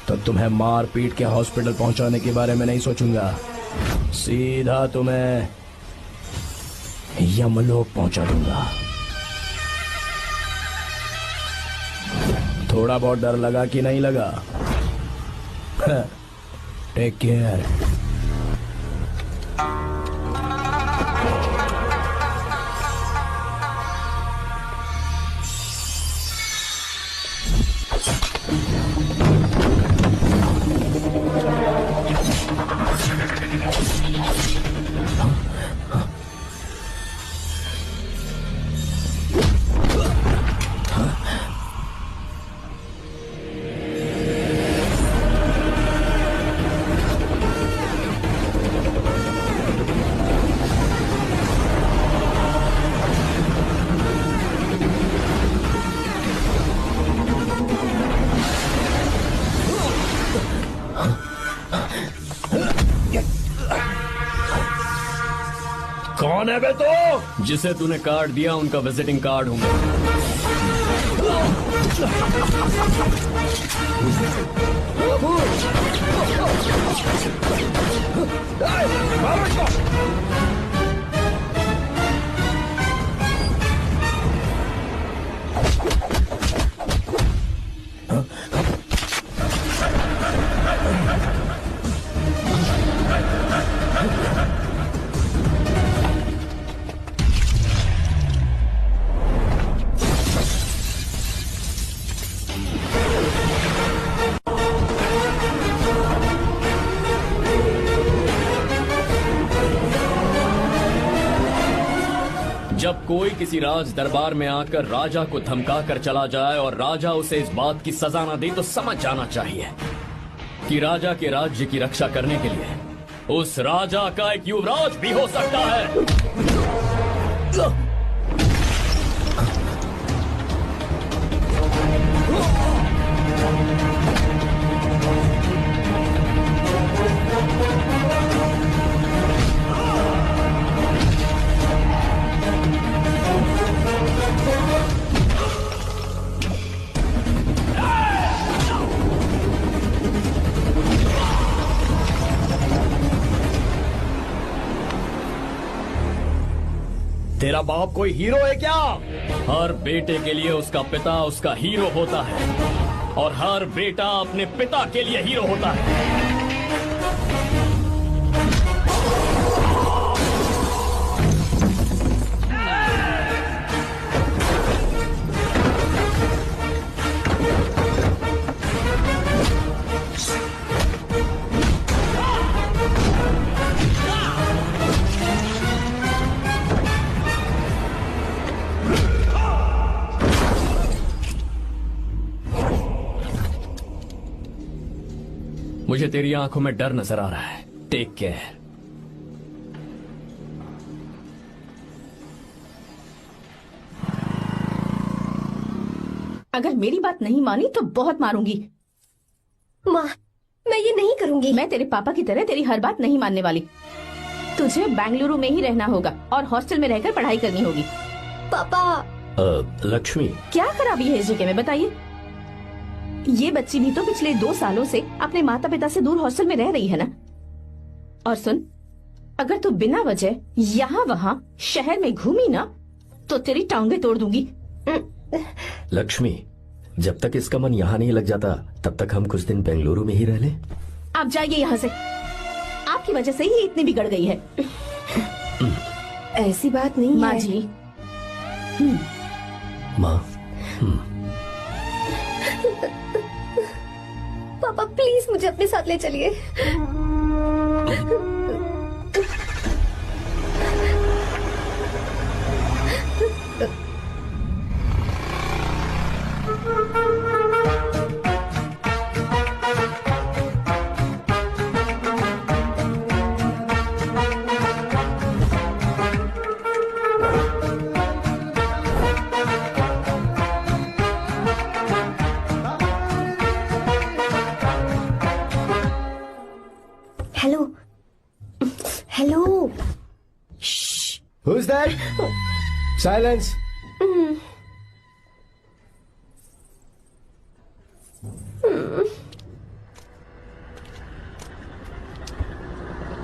A: तो तुम्हें मार पीट के हॉस्पिटल पहुंचाने के बारे में नहीं सोचूंगा, सीधा तुम्हें यमलोक पहुंचा दूंगा। थोड़ा बहुत डर लगा कि नहीं लगा? Take care.
D: कौन है बे तो? जिसे तूने कार्ड दिया उनका विजिटिंग कार्ड हूं मैं। जब कोई किसी राज दरबार में आकर राजा को धमका कर चला जाए और राजा उसे इस बात की सजा न दे, तो समझ जाना चाहिए कि राजा के राज्य की रक्षा करने के लिए उस राजा का एक युवराज भी हो सकता है। तेरा बाप कोई हीरो है क्या? हर बेटे के लिए उसका पिता उसका हीरो होता है और हर बेटा अपने पिता के लिए हीरो होता है। मुझे तेरी आंखों में डर नजर आ रहा है। Take care.
B: अगर मेरी बात नहीं मानी तो बहुत मारूंगी।
E: माँ, मैं ये नहीं करूंगी।
B: मैं तेरे पापा की तरह तेरी हर बात नहीं मानने वाली। तुझे बेंगलुरु में ही रहना होगा और हॉस्टल में रहकर पढ़ाई करनी होगी।
E: पापा।
J: लक्ष्मी,
B: क्या खराबी है इस जगह में, बताइए? ये बच्ची भी तो पिछले 2 सालों से अपने माता पिता से दूर हॉस्टल में रह रही है ना। और सुन, अगर तू बिना वजह यहाँ वहाँ शहर में घूमी ना तो तेरी टांगे तोड़ दूंगी।
J: लक्ष्मी, जब तक इसका मन यहाँ नहीं लग जाता तब तक हम कुछ दिन बेंगलुरु में ही रह ले।
B: आप जाइए यहाँ से। आपकी वजह से ही इतनी बिगड़ गई है।
H: ऐसी बात नहीं
B: माँ
H: है।
B: जी।
J: माँ,
E: पापा प्लीज मुझे अपने साथ ले चलिए।
A: डैड। साइलेंस।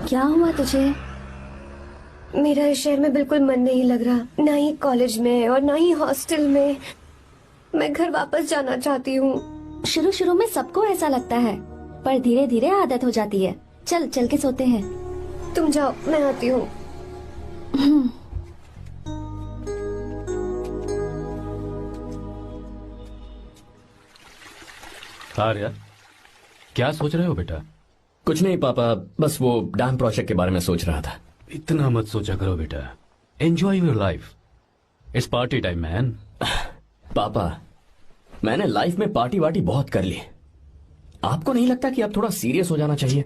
E: क्या हुआ तुझे? मेरा इस शहर में बिल्कुल मन नहीं लग रहा, ना ही कॉलेज में और ना ही हॉस्टल में। मैं घर वापस जाना चाहती हूँ।
K: शुरू शुरू में सबको ऐसा लगता है, पर धीरे धीरे आदत हो जाती है। चल चल के सोते हैं।
E: तुम जाओ, मैं आती हूँ।
I: आर्या, क्या सोच रहे हो बेटा?
D: कुछ नहीं पापा, बस वो डैम प्रोजेक्ट के बारे में सोच रहा था।
I: इतना मत सोचा करो बेटा, enjoy your life, it's party time man.
D: पापा, मैंने लाइफ में पार्टी वार्टी बहुत कर ली, आपको नहीं लगता कि अब थोड़ा सीरियस हो जाना चाहिए?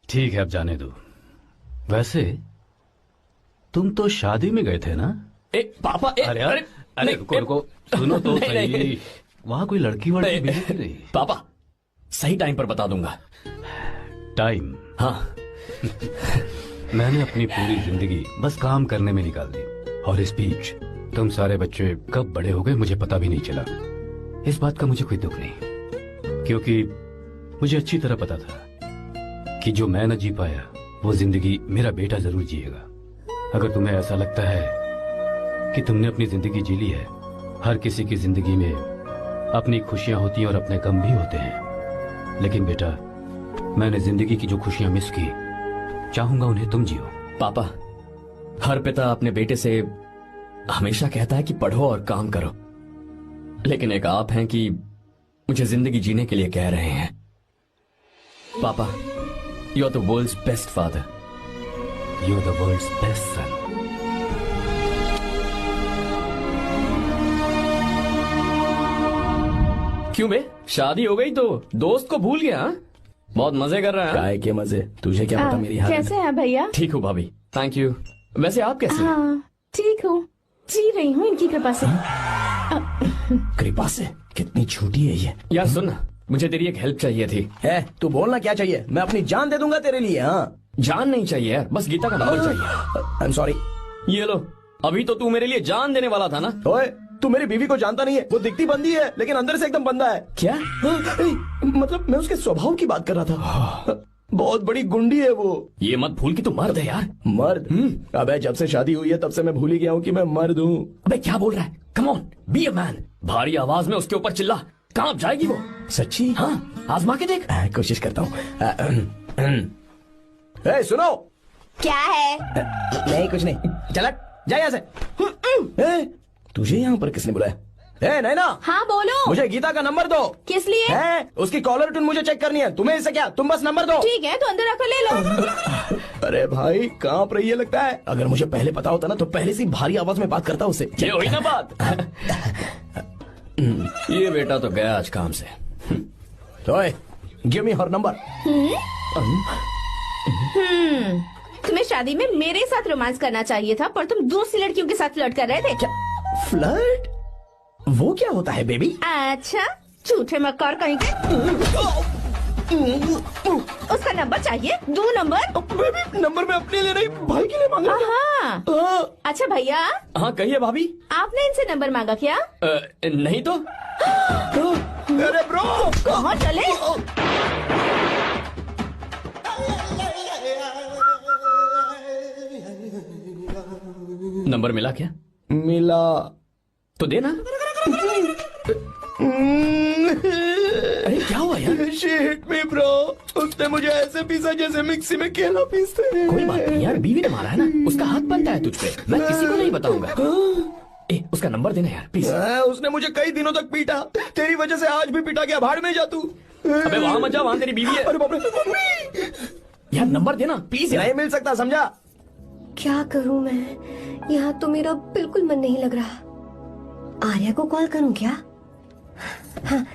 I: ठीक है, अब जाने दो। वैसे तुम तो शादी में गए थे ना?
D: पापा,
I: अरे रुको, सुनो तो सही। वहां कोई लड़की वड़की मिली थी नहीं?
D: पापा, सही टाइम पर बता दूंगा।
I: टाइम?
D: हाँ।
I: मैंने अपनी पूरी जिंदगी बस काम करने में निकाल दी, और इस बीच तुम सारे बच्चे कब बड़े हो गए मुझे पता भी नहीं चला। इस बात का मुझे कोई दुख नहीं, क्योंकि मुझे अच्छी तरह पता था कि जो मैं न जी पाया वो जिंदगी मेरा बेटा जरूर जिएगा। अगर तुम्हें ऐसा लगता है कि तुमने अपनी जिंदगी जी ली है, हर किसी की जिंदगी में अपनी खुशियां होती हैं और अपने गम भी होते हैं, लेकिन बेटा मैंने जिंदगी की जो खुशियां मिस की, चाहूंगा उन्हें तुम जियो।
D: पापा, हर पिता अपने बेटे से हमेशा कहता है कि पढ़ो और काम करो, लेकिन एक आप हैं कि मुझे जिंदगी जीने के लिए कह रहे हैं। पापा, you are the world's best father,
I: you are the world's best son.
D: क्यों बे, शादी हो गई तो दोस्त को भूल गया? बहुत मजे कर रहा है।
A: काय के मजे, तुझे क्या पता मेरी हालत।
B: कैसे हैं भैया?
D: ठीक हूँ भाभी, थैंक यू। वैसे आप कैसे?
B: हाँ ठीक हूँ, जी रही हूँ इनकी कृपा से।
A: कृपा से? कितनी झूठी है ये।
D: यार सुन ना, मुझे तेरी एक हेल्प चाहिए थी।
A: है, तू बोलना क्या चाहिए? मैं अपनी जान दे दूंगा तेरे लिए। हाँ,
D: जान नहीं चाहिए यार, बस गीता का नंबर चाहिए।
A: I am sorry.
D: ये लो, अभी तो तू मेरे लिए जान देने वाला था ना।
A: ओए, तू मेरी बीवी को जानता नहीं है, वो दिखती बंदी है लेकिन अंदर से एकदम बंदा है।
D: क्या?
A: मतलब मैं उसके स्वभाव की बात कर रहा था। बहुत बड़ी गुंडी है वो।
D: ये मत भूल कि तू मर्द है यार।
A: मर्द? अबे जब से शादी हुई है तब से मैं भूल ही गया हूँ कि मैं मर्द हूँ।
D: अबे क्या बोल रहा है? Come on, be a man. भारी आवाज में उसके ऊपर चिल्ला, कहाँ जाएगी वो?
A: सच्ची?
D: हाँ, आजमा के देख।
A: कोशिश करता हूँ। सुनो।
E: क्या है?
A: नहीं कुछ नहीं, चल जा यहाँ से। तुझे यहाँ पर किसने बुलाया? नैना।
B: हाँ बोलो।
A: मुझे गीता का नंबर दो।
B: किस लिए?
A: उसकी कॉलर ट्यून मुझे चेक करनी है। तुम्हें इससे क्या, तुम बस नंबर दो।
B: ठीक है, तो अंदर आकर ले लो।
A: अरे भाई, कांप रही है लगता है। अगर मुझे पहले पता होता ना तो पहले से भारी आवाज में बात करता उससे।
D: ये हुई ना बात। ये बेटा तो गया आज काम से।
A: ओए, गिव मी हर नंबर।
B: तुम्हें शादी में मेरे साथ रोमांस करना चाहिए था, पर तुम दूसरी लड़कियों के साथ फ्लर्ट कर रहे थे।
A: क्या फ्लर्ट? वो क्या होता है बेबी?
B: अच्छा, झूठे मक्कार कहीं के। उसका नंबर चाहिए? दो नंबर।
A: बेबी, नंबर मैं अपने लिए नहीं, भाई के लिए मांगा।
B: हाँ। अच्छा भैया।
D: हाँ कहिए भाभी।
B: आपने इनसे नंबर मांगा क्या?
D: नहीं तो।
A: अरे ब्रो,
B: कहाँ चले?
D: नंबर मिला क्या?
A: मिला
D: तो देना। अरे क्या हुआ यार?
A: She hit me bro। उसने मुझे ऐसे पीसा जैसे मिक्सी में केला पीसते हैं।
D: कोई बात नहीं यार, बीवी ने मारा है ना, उसका हाथ बनता है तुझ पे। मैं किसी को नहीं बताऊंगा। उसका नंबर देना यार प्लीज।
A: उसने मुझे कई दिनों तक पीटा, तेरी वजह से आज भी पीटा गया। भाड़ में जा तू।
D: अबे वहां मत जा, वहां तेरी बीवी है।
A: अरे बाप रे।
D: यार नंबर देना प्लीज।
A: नहीं मिल सकता, समझा?
E: क्या करूं मैं? यहाँ तो मेरा बिल्कुल मन नहीं लग रहा। आर्या को कॉल करूं क्या? हाँ।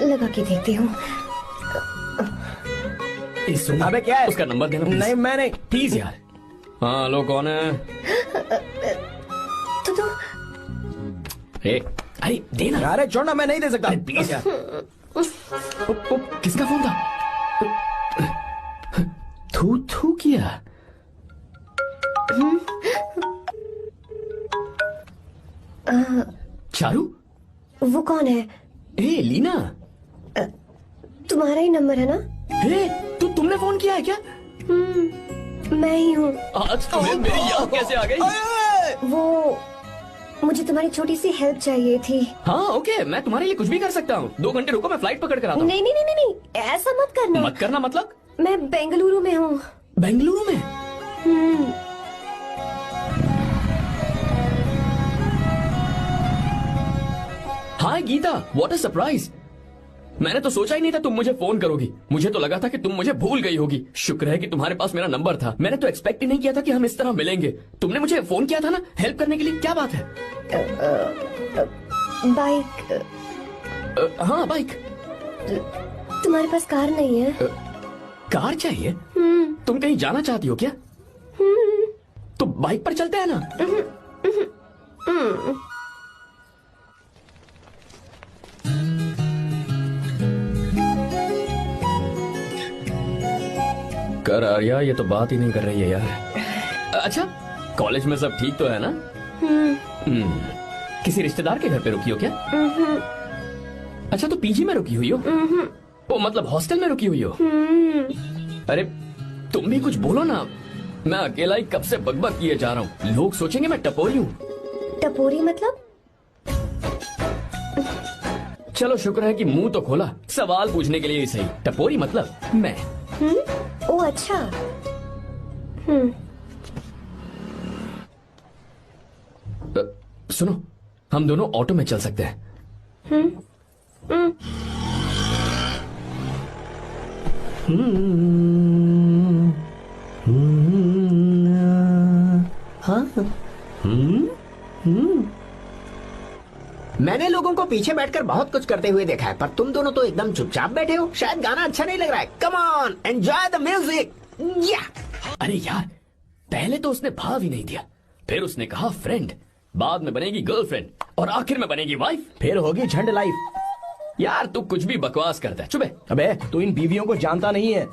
E: लगा के देखती हूँ।
A: अबे क्या है?
D: उसका नंबर देना
A: नहीं, मैं नहीं।
D: प्लीज यार। हाँ हेलो, कौन है?
E: तो
D: अरे देना।
A: अरे छोड़ना, मैं नहीं दे सकता।
D: प्लीज यार। किसका फोन था? थू थू किया। चारू,
E: वो कौन है?
D: हे लीना,
E: तुम्हारा ही नंबर है ना?
D: हे तुमने फोन किया है क्या?
E: मैं ही हूँ।
D: आज तुम्हें मेरी याद कैसे आ गई?
E: वो मुझे तुम्हारी छोटी सी हेल्प चाहिए थी।
D: हाँ ओके, मैं तुम्हारे लिए कुछ भी कर सकता हूँ। 2 घंटे रुको, मैं फ्लाइट पकड़ कर आता हूँ।
E: नहीं नहीं नहीं नहीं, ऐसा मत करना।
D: मत करना मतलब?
E: मैं बेंगलुरु में हूँ।
D: बेंगलुरु में? हाय गीता, व्हाट अ सरप्राइज। मैंने तो सोचा ही नहीं था तुम मुझे फोन करोगी। मुझे तो लगा था कि तुम मुझे भूल गई होगी। शुक्र है कि तुम्हारे पास मेरा नंबर था। मैंने तो एक्सपेक्ट ही नहीं किया था कि हम इस तरह मिलेंगे। तुमने मुझे फोन किया था ना हेल्प करने के लिए, क्या बात है?
E: बाइक।
D: हाँ बाइक।
E: तुम्हारे पास कार नहीं है?
D: कार चाहिए? तुम कहीं जाना चाहती हो क्या? तो बाइक पर चलते हैं ना। कर आर्या, ये तो बात ही नहीं कर रही है यार। अच्छा, कॉलेज में सब ठीक तो है ना? किसी रिश्तेदार के घर पे रुकी हो क्या? अच्छा, तो पीजी में रुकी हुई हो? ओ मतलब हॉस्टल में रुकी हुई हो? अरे तुम भी कुछ बोलो ना। मैं अकेला ही कब से बकबक किए जा रहा हूँ। लोग सोचेंगे मैं टपोरी हूँ।
E: टपोरी मतलब?
D: चलो शुक्र है कि मुंह तो खोला, सवाल पूछने के लिए ही सही। टपोरी मतलब मैं।
E: ओ अच्छा।
D: सुनो, हम दोनों ऑटो में चल सकते हैं।
L: मैंने लोगों को पीछे बैठकर बहुत कुछ करते हुए देखा है, पर तुम दोनों तो एकदम चुपचाप बैठे हो। शायद गाना अच्छा नहीं लग रहा है। Come on, enjoy the music.
D: अरे यार, पहले तो उसने भाव ही नहीं दिया, फिर उसने कहा फ्रेंड, बाद में बनेगी गर्लफ्रेंड और आखिर में बनेगी वाइफ,
A: फिर होगी झंड लाइफ।
D: यार तू कुछ भी बकवास करता है। चुप।
A: अबे तू इन बीवियों को जानता नहीं है।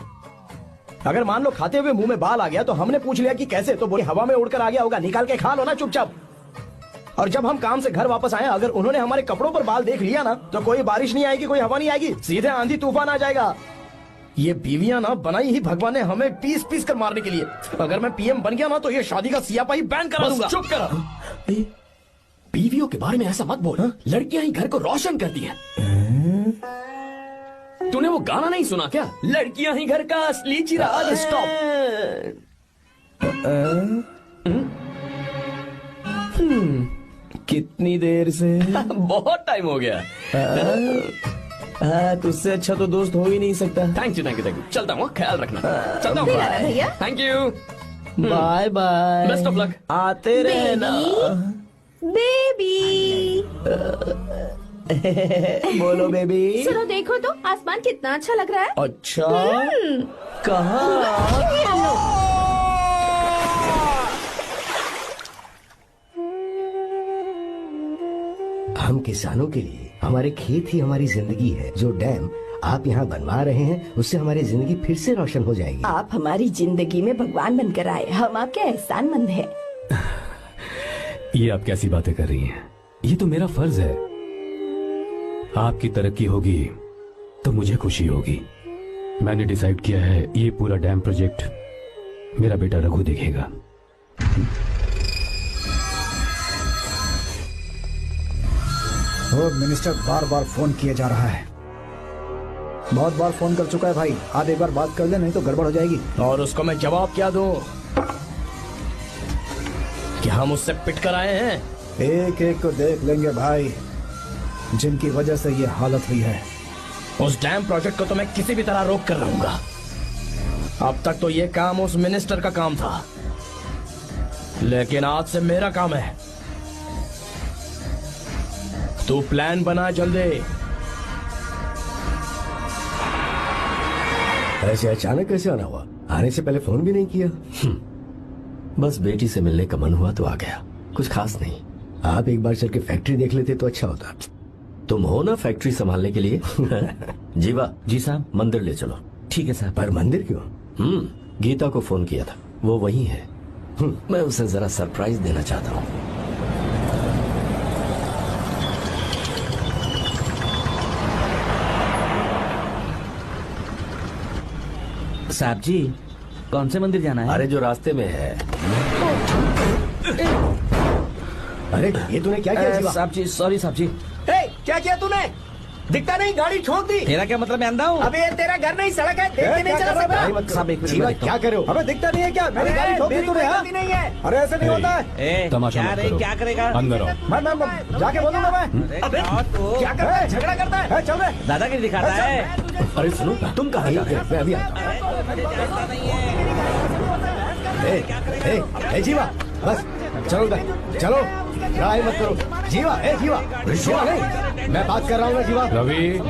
A: अगर मान लो खाते हुए मुंह में बाल आ गया तो हमने पूछ लिया कि कैसे, तो बोले हवा में उड़कर आ गया होगा, निकाल के खा लो ना चुपचाप। और जब हम काम से घर वापस आए, अगर उन्होंने हमारे कपड़ों पर बाल देख लिया ना, तो कोई बारिश नहीं आएगी, कोई हवा नहीं आएगी, सीधे आंधी तूफान आ जाएगा। ये बीवियां ना बनाई ही भगवान ने हमें पीस पीस कर मारने के लिए। अगर मैं पीएम बन गया ना तो ये शादी का सियापाही बैन करा दूंगा।
D: चुप कर। बीवियों के बारे में ऐसा मत बोल। लड़कियां ही घर को रोशन करती हैं। तूने वो गाना नहीं सुना क्या? लड़कियां ही घर का असली चिराग। स्टॉप।
A: कितनी देर से?
D: बहुत टाइम हो गया।
A: तुझसे अच्छा तो दोस्त हो ही नहीं सकता।
D: Thank you thank you thank you. चलता हूँ, ख्याल रखना। चलता हूँ
B: भैया।
D: Thank you.
A: Bye bye.
D: Best of luck.
A: आते रहना
B: बेबी।
A: बोलो बेबी।
B: सुनो, देखो तो आसमान कितना अच्छा लग रहा है।
A: अच्छा, कहाँ?
L: हम किसानों के लिए हमारे खेत ही हमारी जिंदगी है। जो डैम आप यहाँ बनवा रहे हैं, उससे हमारी जिंदगी फिर से रोशन हो जाएगी।
H: आप हमारी जिंदगी में भगवान बनकर आए, हम आपके एहसानमंद हैं।
I: ये आप कैसी बातें कर रही हैं? ये तो मेरा फर्ज है। आपकी तरक्की होगी तो मुझे खुशी होगी। मैंने डिसाइड किया है ये पूरा डैम प्रोजेक्ट मेरा बेटा रघु देखेगा।
C: मिनिस्टर बार बार फोन किया जा रहा है। बहुत बार फोन कर चुका है भाई। आप एक बार बात कर ले, नहीं तो गड़बड़ हो जाएगी।
A: और उसको मैं जवाब क्या दूं? कि हम उससे पिट कर आए हैं।
C: एक एक को देख लेंगे भाई, जिनकी वजह से ये हालत हुई है।
A: उस डैम प्रोजेक्ट को तो मैं किसी भी तरह रोक कर रहूंगा। अब तक तो ये काम उस मिनिस्टर का काम था, लेकिन आज से मेरा काम है। तू प्लान बना जल्दी।
J: ऐसे अचानक कैसे आना हुआ? आने से पहले फोन भी नहीं किया? बस बेटी से मिलने का मन हुआ तो आ गया, कुछ खास नहीं। आप एक बार चल के फैक्ट्री देख लेते तो अच्छा होता। तुम हो ना फैक्ट्री संभालने के लिए? जीवा।
F: जी साहब।
J: मंदिर ले चलो।
F: ठीक है साहब।
A: पर मंदिर क्यों?
J: गीता को फोन किया था, वो वही है। मैं उसे जरा सरप्राइज देना चाहता हूँ।
F: साहब जी, कौन से मंदिर जाना है?
J: अरे जो रास्ते में है।
A: अरे ये तूने क्या किया जीवा?
F: साहब जी सॉरी साहब जी।
L: क्या किया तूने? दिखता नहीं, गाड़ी ठोक दी।
F: तेरा क्या मतलब, मैं अंधा हूँ?
L: अबे ये तेरा घर नहीं, सड़क है, देख के नहीं चला सकता।
F: साहब एक
A: जीवा
F: मिनट।
A: क्या कर रहे हो?
C: अबे दिखता नहीं है क्या? मेरी गाड़ी ठोक दी तूने? हाँ?
L: नहीं है।
C: अरे ऐसे नहीं होता है।
I: तमाशा मत करो।
F: क्या करेगा?
I: अंदर आओ।
C: मैं जाके बोलूंगा मैं।
L: अबे क्या करता है? झगड़ा करता है।
C: चल रहे।
F: दादागिरी दिखाता है।
J: अरे सुनो, तुम कहाँ जाते हो? मैं अभी आता
A: हूँ। जीवा बस चलो चलो, लड़ाई मत करो। जीवा जीवा नहीं, मैं बात कर रहा हूँ ना जीवा।
I: रवि,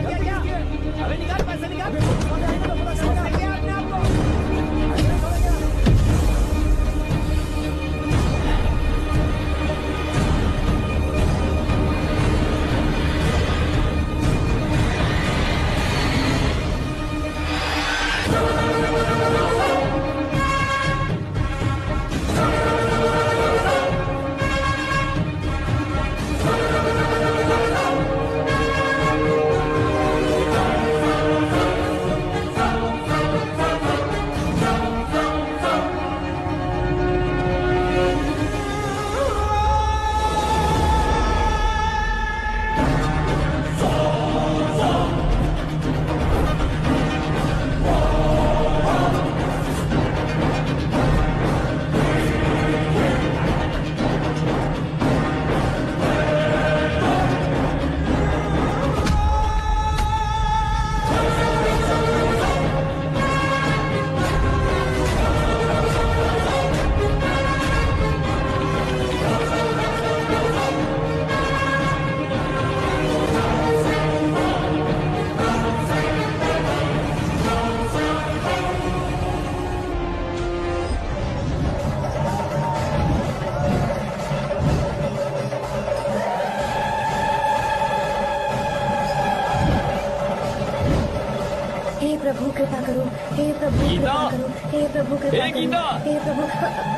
E: प्रभु कृपा करो, हे प्रभु कृपा करो, हे प्रभु कृपा करो, हे प्रभु।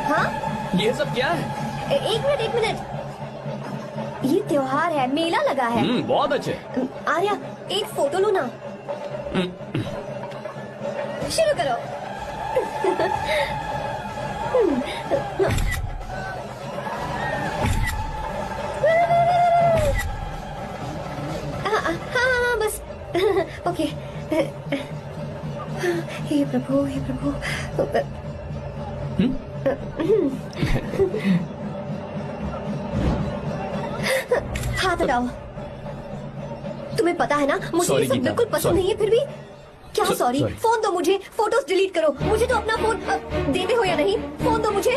E: हाँ,
D: ये सब क्या है?
E: एक मिनट, ये त्योहार है, मेला लगा है।
D: बहुत अच्छे।
E: आर्या एक फोटो लो ना। शुरू करो। हाँ बस। ओके। हे प्रभु, हे प्रभु। हाथ हटाओ। तुम्हें पता है ना, मुझे ये सब बिल्कुल पसंद नहीं है, फिर भी क्या सॉरी? फोन दो मुझे, फोटोज डिलीट करो। मुझे तो अपना फोन देते हो या नहीं? फोन दो मुझे।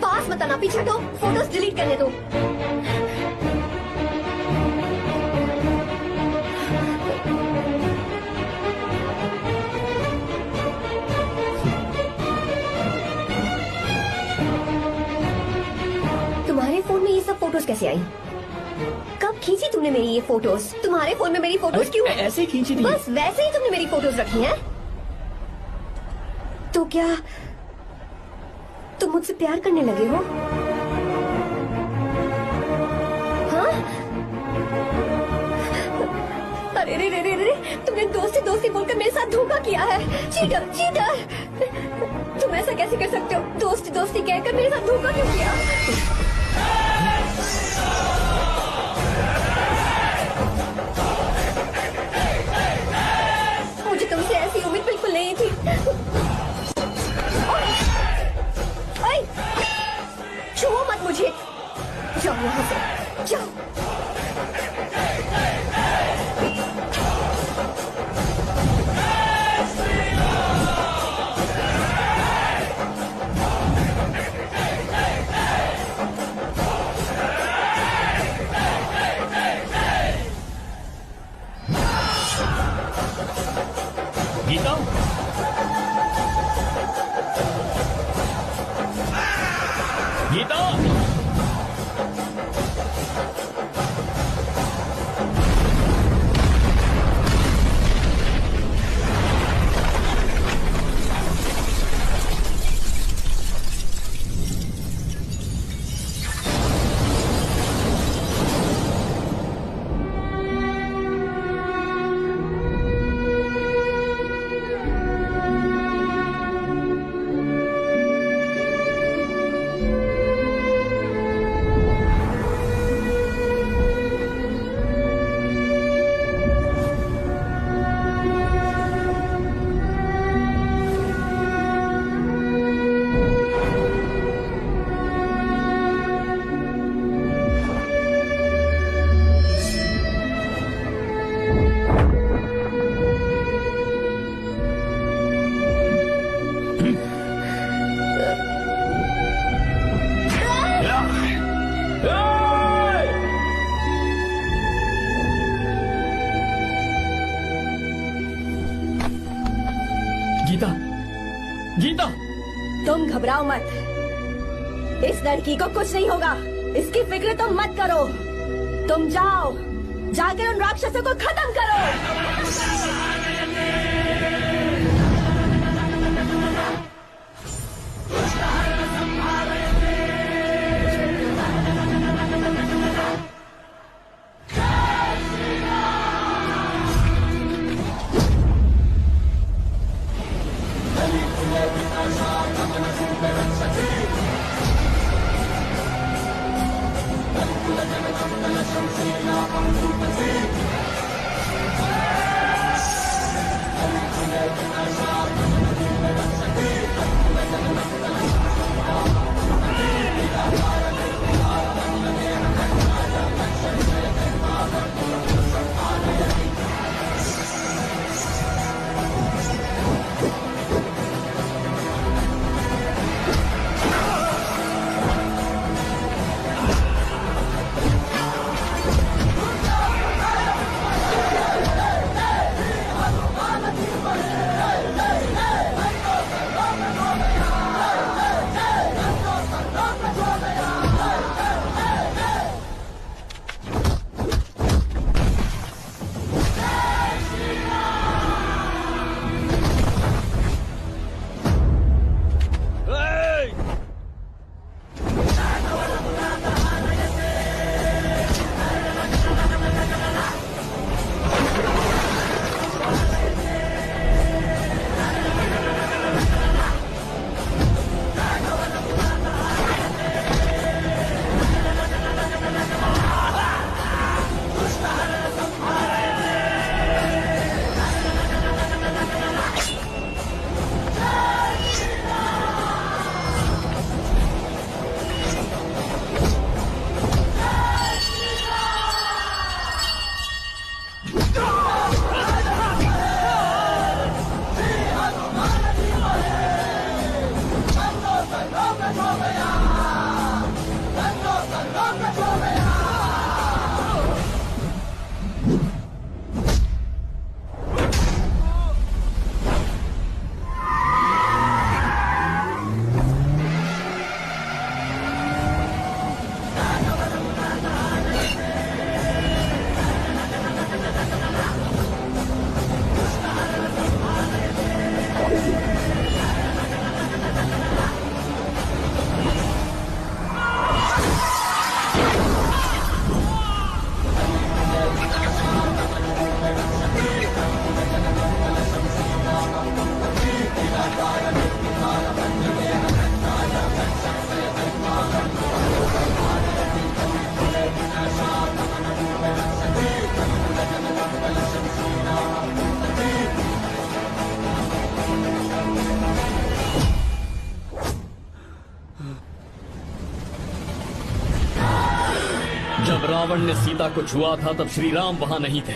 E: पास मत आना, पीछे हटो, फोटोज डिलीट करने दो। तुम्हारे फोन में ये सब फोटोज कैसे आई? कब खींची तुमने मेरी ये फोटोज? तुम्हारे फोन में मेरी फोटोज क्यों?
D: ऐसे खींची थी?
E: बस वैसे ही तुमने मेरी फोटोज रखी हैं। तो क्या तुम मुझसे प्यार करने लगे हो? हाँ? अरे रे रे रे रे, तुमने दोस्ती दोस्ती बोलकर मेरे साथ धोखा किया है। Cheater, cheater. तुम ऐसा कैसे कर सकते हो? दोस्ती दोस्ती कहकर मेरे साथ धोखा क्यों किया? मुझे तुमसे ऐसी उम्मीद बिल्कुल नहीं थी। छुओ मत मुझे। जाओ यहाँ से, जाओ।
D: गीता, गीता, गीता, गीता,
K: तुम घबराओ मत, इस लड़की को कुछ नहीं होगा, इसकी फिक्र तुम मत करो। तुम जाओ, जाकर उन राक्षसों को खत्म करो।
D: जब रावण ने सीता को छुआ था तब श्री राम वहां नहीं थे,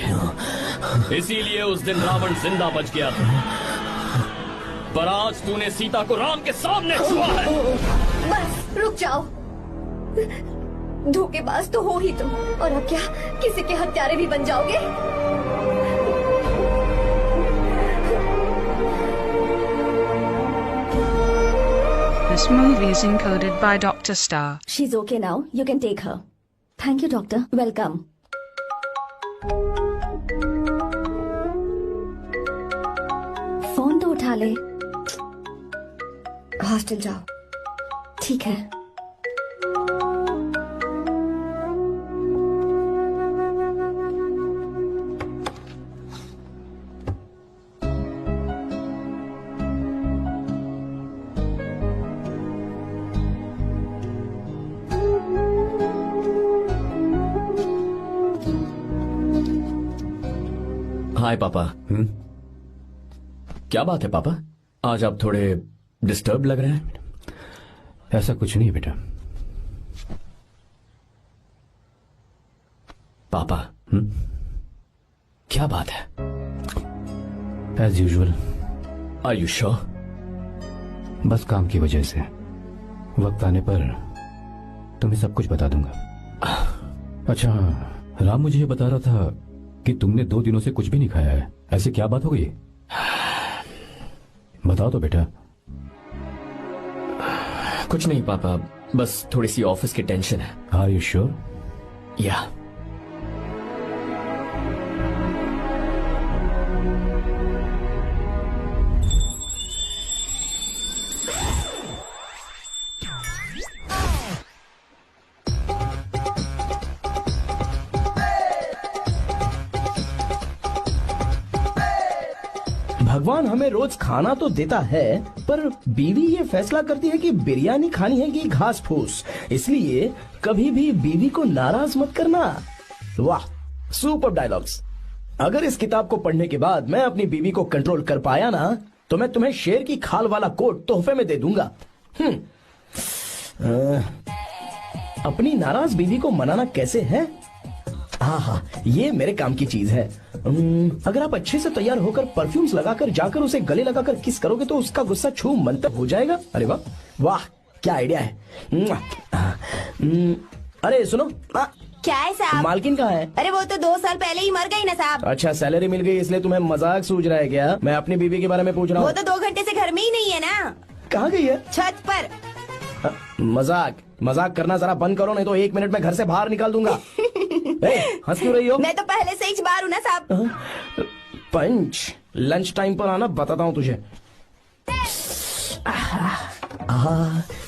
D: इसीलिए उस दिन रावण जिंदा बच गया था। पर आज तूने सीता को राम के सामने छुआ है।
E: बस रुक जाओ, धोखेबाज तो हो ही तुम, और अब क्या किसी के हत्यारे भी बन जाओगे?
M: This movie is encoded by Dr. Star.
K: She's okay now. You can take her. Thank you, doctor. Welcome. Phone तो उठा ले।
E: हॉस्टल जाओ।
K: ठीक है।
D: हाय पापा। क्या बात है पापा, आज आप थोड़े डिस्टर्ब लग रहे हैं।
I: ऐसा कुछ नहीं बेटा।
D: पापा क्या बात है?
I: As usual.
D: Are you sure?
I: बस काम की वजह से। वक्त आने पर तुम्हें सब कुछ बता दूंगा। अच्छा, राम मुझे ये बता रहा था कि तुमने 2 दिनों से कुछ भी नहीं खाया है। ऐसे क्या बात हो गई? बताओ तो बेटा।
D: कुछ नहीं पापा, बस थोड़ी सी ऑफिस की टेंशन है।
I: Are you sure?
D: या।
A: भगवान हमें रोज खाना तो देता है, पर बीवी ये फैसला करती है कि बिरयानी खानी है कि घास फूस। इसलिए कभी भी बीवी को नाराज मत करना। वाह, सुपर डायलॉग्स। अगर इस किताब को पढ़ने के बाद मैं अपनी बीवी को कंट्रोल कर पाया ना, तो मैं तुम्हें शेर की खाल वाला कोट तोहफे में दे दूंगा। अपनी नाराज बीवी को मनाना कैसे है? हाँ, ये मेरे काम की चीज है। अगर आप अच्छे से तैयार होकर परफ्यूम्स लगाकर जाकर उसे गले लगाकर किस करोगे तो उसका गुस्सा छू मंतर हो जाएगा। अरे वाह वाह, क्या आइडिया है। अरे सुनो,
K: क्या है साहब?
A: मालकिन कहाँ है?
K: अरे वो तो 2 साल पहले ही मर गई ना साहब।
A: अच्छा, सैलरी मिल गई इसलिए तुम्हें मजाक सूझ रहा है क्या? मैं अपनी बीवी के बारे में पूछ रहा हूँ।
K: वो तो 2 घंटे से घर में ही नहीं है ना।
A: कहाँ गई है?
K: छत पर।
A: मजाक करना जरा बंद करो, नहीं तो 1 मिनट में घर से बाहर निकाल दूंगा। हंस क्यों रही हो?
K: मैं तो पहले से ही बाहर हूँ ना साहब।
A: पंच, लंच टाइम पर आना, बताता हूँ तुझे।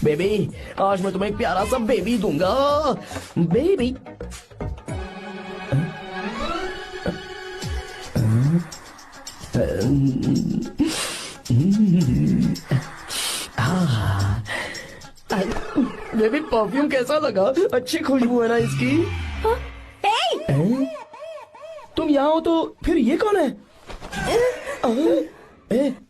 A: बेबी, आज मैं तुम्हें एक प्यारा सा बेबी दूंगा। बेबी। बेबी, परफ्यूम कैसा लगा? अच्छी खुशबू है ना इसकी? तुम यहाँ हो तो फिर ये कौन है?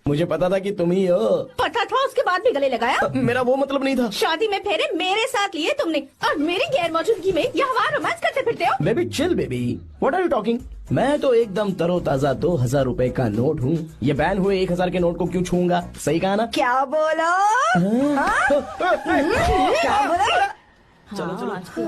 A: मुझे पता था कि तुम ही हो।
K: पता था, उसके बाद भी गले लगाया?
A: मेरा वो मतलब नहीं था।
K: शादी में फेरे मेरे साथ लिए तुमने और मेरी गैर मौजूदगी में यहाँ रोमांस करते फिरते हो।
A: Baby chill baby, what are you talking? मैं तो एकदम तरोताजा 2000 रुपए का नोट हूँ। ये बैन हुए 1000 के नोट को क्यों छूऊंगा? सही कहा ना?
K: क्या बोलो? क्या बोलो?
A: चलो
C: नमस्ते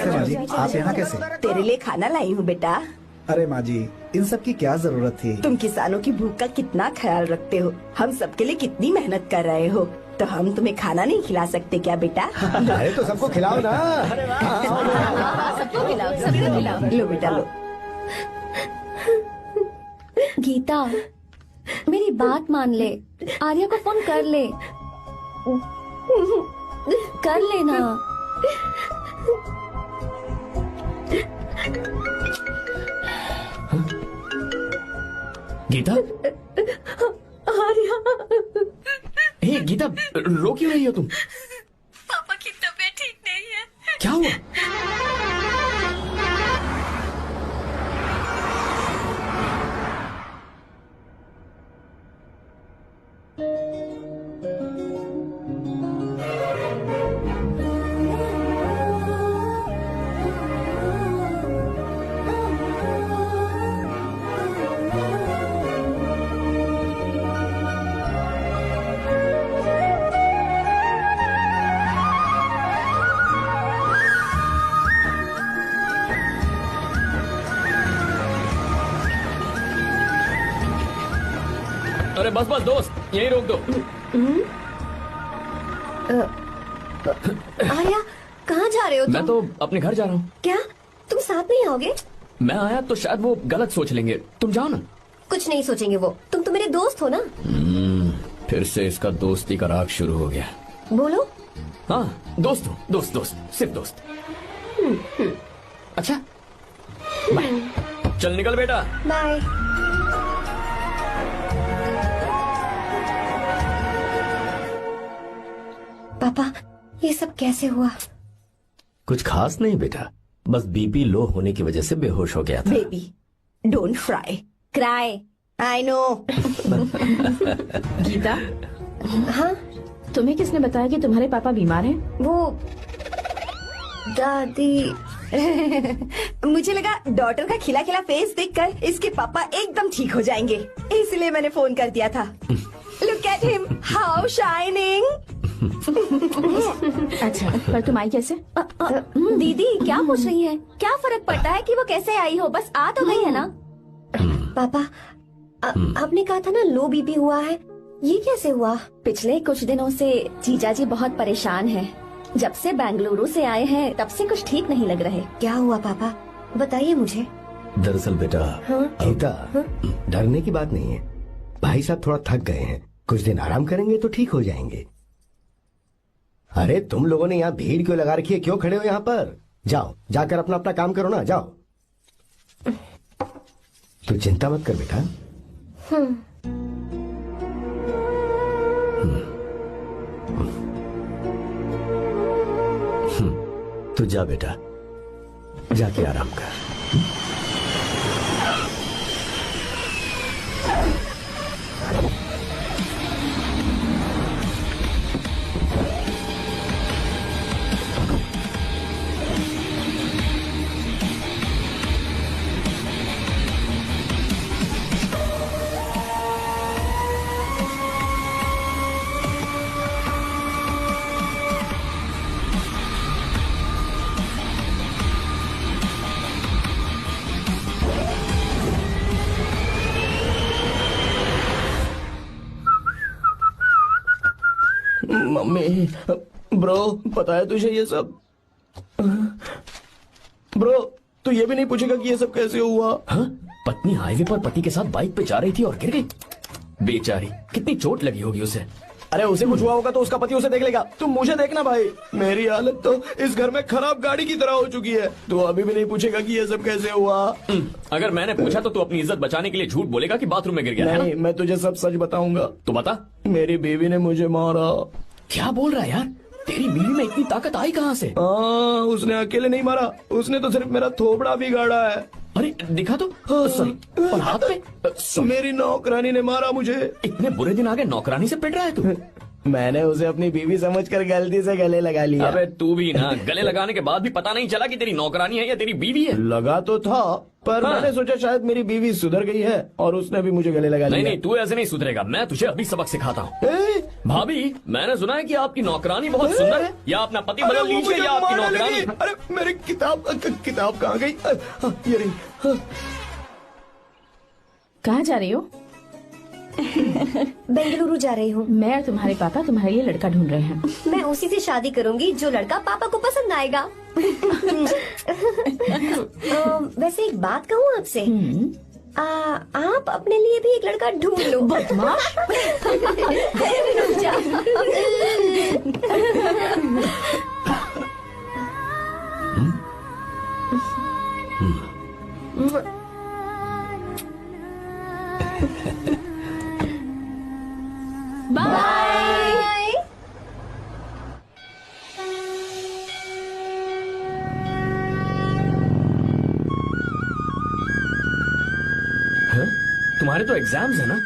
C: माँ जी, आप यहाँ कैसे?
K: तेरे लिए खाना लाई हूँ बेटा।
C: अरे माँ जी, इन सब की क्या जरूरत थी?
K: तुम किसानों की भूख का कितना ख्याल रखते हो, हम सबके लिए कितनी मेहनत कर रहे हो, तो हम तुम्हें खाना नहीं खिला सकते क्या बेटा?
C: अरे तो सबको खिलाओ ना।
K: सबको खिलाओ, सबको खिलाओ। लो बेटा लो।
E: गीता, मेरी बात मान ले, आर्या को फोन कर ले। कर लेना।
D: गीता?
E: आर्या।
D: हे गीता, रो क्यों रही हो तुम?
E: पापा की तबीयत ठीक नहीं है।
D: क्या हुआ? अरे बस बस दोस्त, यहीं रोक दो।
E: आर्या, कहाँ जा रहे हो तुम?
D: मैं तो अपने घर जा रहा हूँ।
E: क्या तुम साथ नहीं आओगे?
D: मैं आया तो शायद वो गलत सोच लेंगे। तुम जाओ ना।
E: कुछ नहीं सोचेंगे वो, तुम तो मेरे दोस्त हो ना।
D: फिर से इसका दोस्ती का राग शुरू हो गया।
E: बोलो।
D: हाँ, दोस्त हूँ, दोस्त दोस्त, सिर्फ दोस्त। अच्छा, बाय। चल निकल बेटा।
E: बाय। पापा, ये सब कैसे हुआ?
J: कुछ खास नहीं बेटा, बस बीपी लो होने की वजह से बेहोश हो गया था।
K: Baby, don't cry, I know.
B: Geeta,
E: हाँ?
B: तुम्हें किसने बताया कि तुम्हारे पापा बीमार हैं?
E: वो दादी।
K: मुझे लगा डॉटर का खिला खिला फेस देखकर इसके पापा एकदम ठीक हो जाएंगे, इसलिए मैंने फोन कर दिया था। Look at him, how shining.
B: अच्छा, पर तुम आई कैसे?
K: दीदी क्या पूछ रही है? क्या फर्क पड़ता है कि वो कैसे आई हो, बस आ तो गई है ना।
E: पापा आपने कहा था ना लो बीपी हुआ है, ये कैसे हुआ?
K: पिछले कुछ दिनों से जीजा जी बहुत परेशान हैं। जब से बेंगलुरु से आए हैं तब से कुछ ठीक नहीं लग रहे।
E: क्या हुआ पापा, बताइए मुझे।
J: दरअसल बेटा गीता, डरने की बात नहीं है। भाई साहब थोड़ा थक गए हैं, कुछ दिन आराम करेंगे तो ठीक हो जाएंगे। अरे तुम लोगों ने यहाँ भीड़ क्यों लगा रखी है, क्यों खड़े हो यहाँ पर? जाओ जाकर अपना अपना काम करो ना, जाओ। तू चिंता मत कर बेटा। तू जा बेटा, जाके आराम कर।
A: मम्मी, ब्रो पता है तुझे ये सब? ब्रो तू ये भी नहीं पूछेगा कि ये सब कैसे हुआ?
D: हाँ? पत्नी हाईवे पर पति के साथ बाइक पे जा रही थी और गिर गई। बेचारी, कितनी चोट लगी होगी उसे।
A: अरे उसे कुछ हुआ होगा तो उसका पति उसे देख लेगा, तुम मुझे देखना भाई। मेरी हालत तो इस घर में खराब गाड़ी की तरह हो चुकी है, तो अभी भी नहीं पूछेगा कि ये सब कैसे हुआ।
D: अगर मैंने पूछा तो तू अपनी इज्जत बचाने के लिए झूठ बोलेगा कि बाथरूम में गिर गया।
A: नहीं, मैं तुझे सब सच बताऊंगा।
D: तो बता।
A: मेरी बीवी ने मुझे मारा।
D: क्या बोल रहा है यार? तेरी बीवी में इतनी ताकत आई कहाँ से?
A: उसने अकेले नहीं मारा, उसने तो सिर्फ मेरा थोबड़ा बिगाड़ा है।
D: अरे दिखा तो। और हाथ पे?
A: मेरी नौकरानी ने मारा मुझे।
D: इतने बुरे दिन आ गए, नौकरानी से पिट रहा है तू?
A: मैंने उसे अपनी बीवी समझकर गलती से गले लगा लिया।
D: अबे तू भी ना, गले लगाने के बाद भी पता नहीं चला कि तेरी नौकरानी है या तेरी बीवी है।
A: लगा तो था, पर मैंने सोचा शायद मेरी बीवी सुधर गई है और उसने भी मुझे गले लगा लिया।
D: नहीं, तू ऐसे नहीं सुधरेगा, मैं तुझे अभी सबक सिखाता हूँ। भाभी, मैंने सुना है कि आपकी नौकरानी बहुत सुंदर है, या अपना पति बदल लीजिए या आपकी नौकरानी।
A: अरे मेरी किताब कहाँ गई? ये रही।
B: कहाँ जा रही हो?
E: बेंगलुरु जा रही हूँ।
B: मैं और तुम्हारे पापा तुम्हारे लिए लड़का ढूंढ रहे हैं।
E: मैं उसी से शादी करूंगी जो लड़का पापा को पसंद आएगा। वैसे एक बात कहूँ आपसे, आप अपने लिए भी एक लड़का ढूंढ लो।
B: बदमाश।
E: बाय।
D: तुम्हारे तो एग्जाम्स है ना?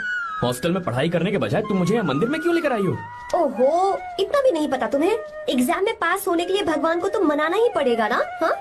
D: हॉस्टल में पढ़ाई करने के बजाय तुम मुझे यहाँ मंदिर में क्यों लेकर आई हो?
E: ओहो, इतना भी नहीं पता तुम्हें? एग्जाम में पास होने के लिए भगवान को तो मनाना ही पड़ेगा ना। हाँ?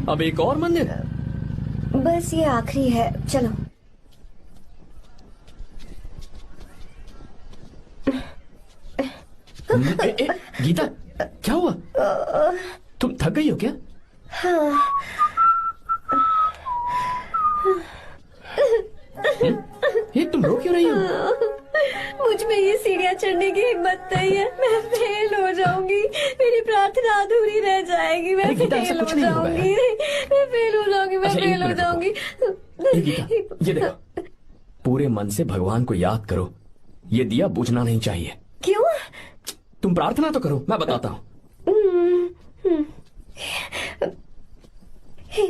D: अब एक और मंदिर है?
E: बस ये आखिरी है, चलो।
D: गीता, क्या हुआ? तुम थक गई हो क्या?
E: हाँ।
D: ये तुम रो क्यों रही हो?
E: मुझ में ये सीढ़ियाँ चढ़ने की हिम्मत नहीं है, मैं फेल हो जाऊंगी, मेरी प्रार्थना अधूरी रह जाएगी, मैं फेल हो जाऊंगी, मैं फेल हो जाऊंगी, मैं फेल हो जाऊंगी।
D: ये देखो, पूरे पूरे मन से भगवान को याद करो। ये दिया बुझना नहीं चाहिए।
E: क्यों?
D: तुम प्रार्थना तो करो, मैं बताता हूँ।
E: हे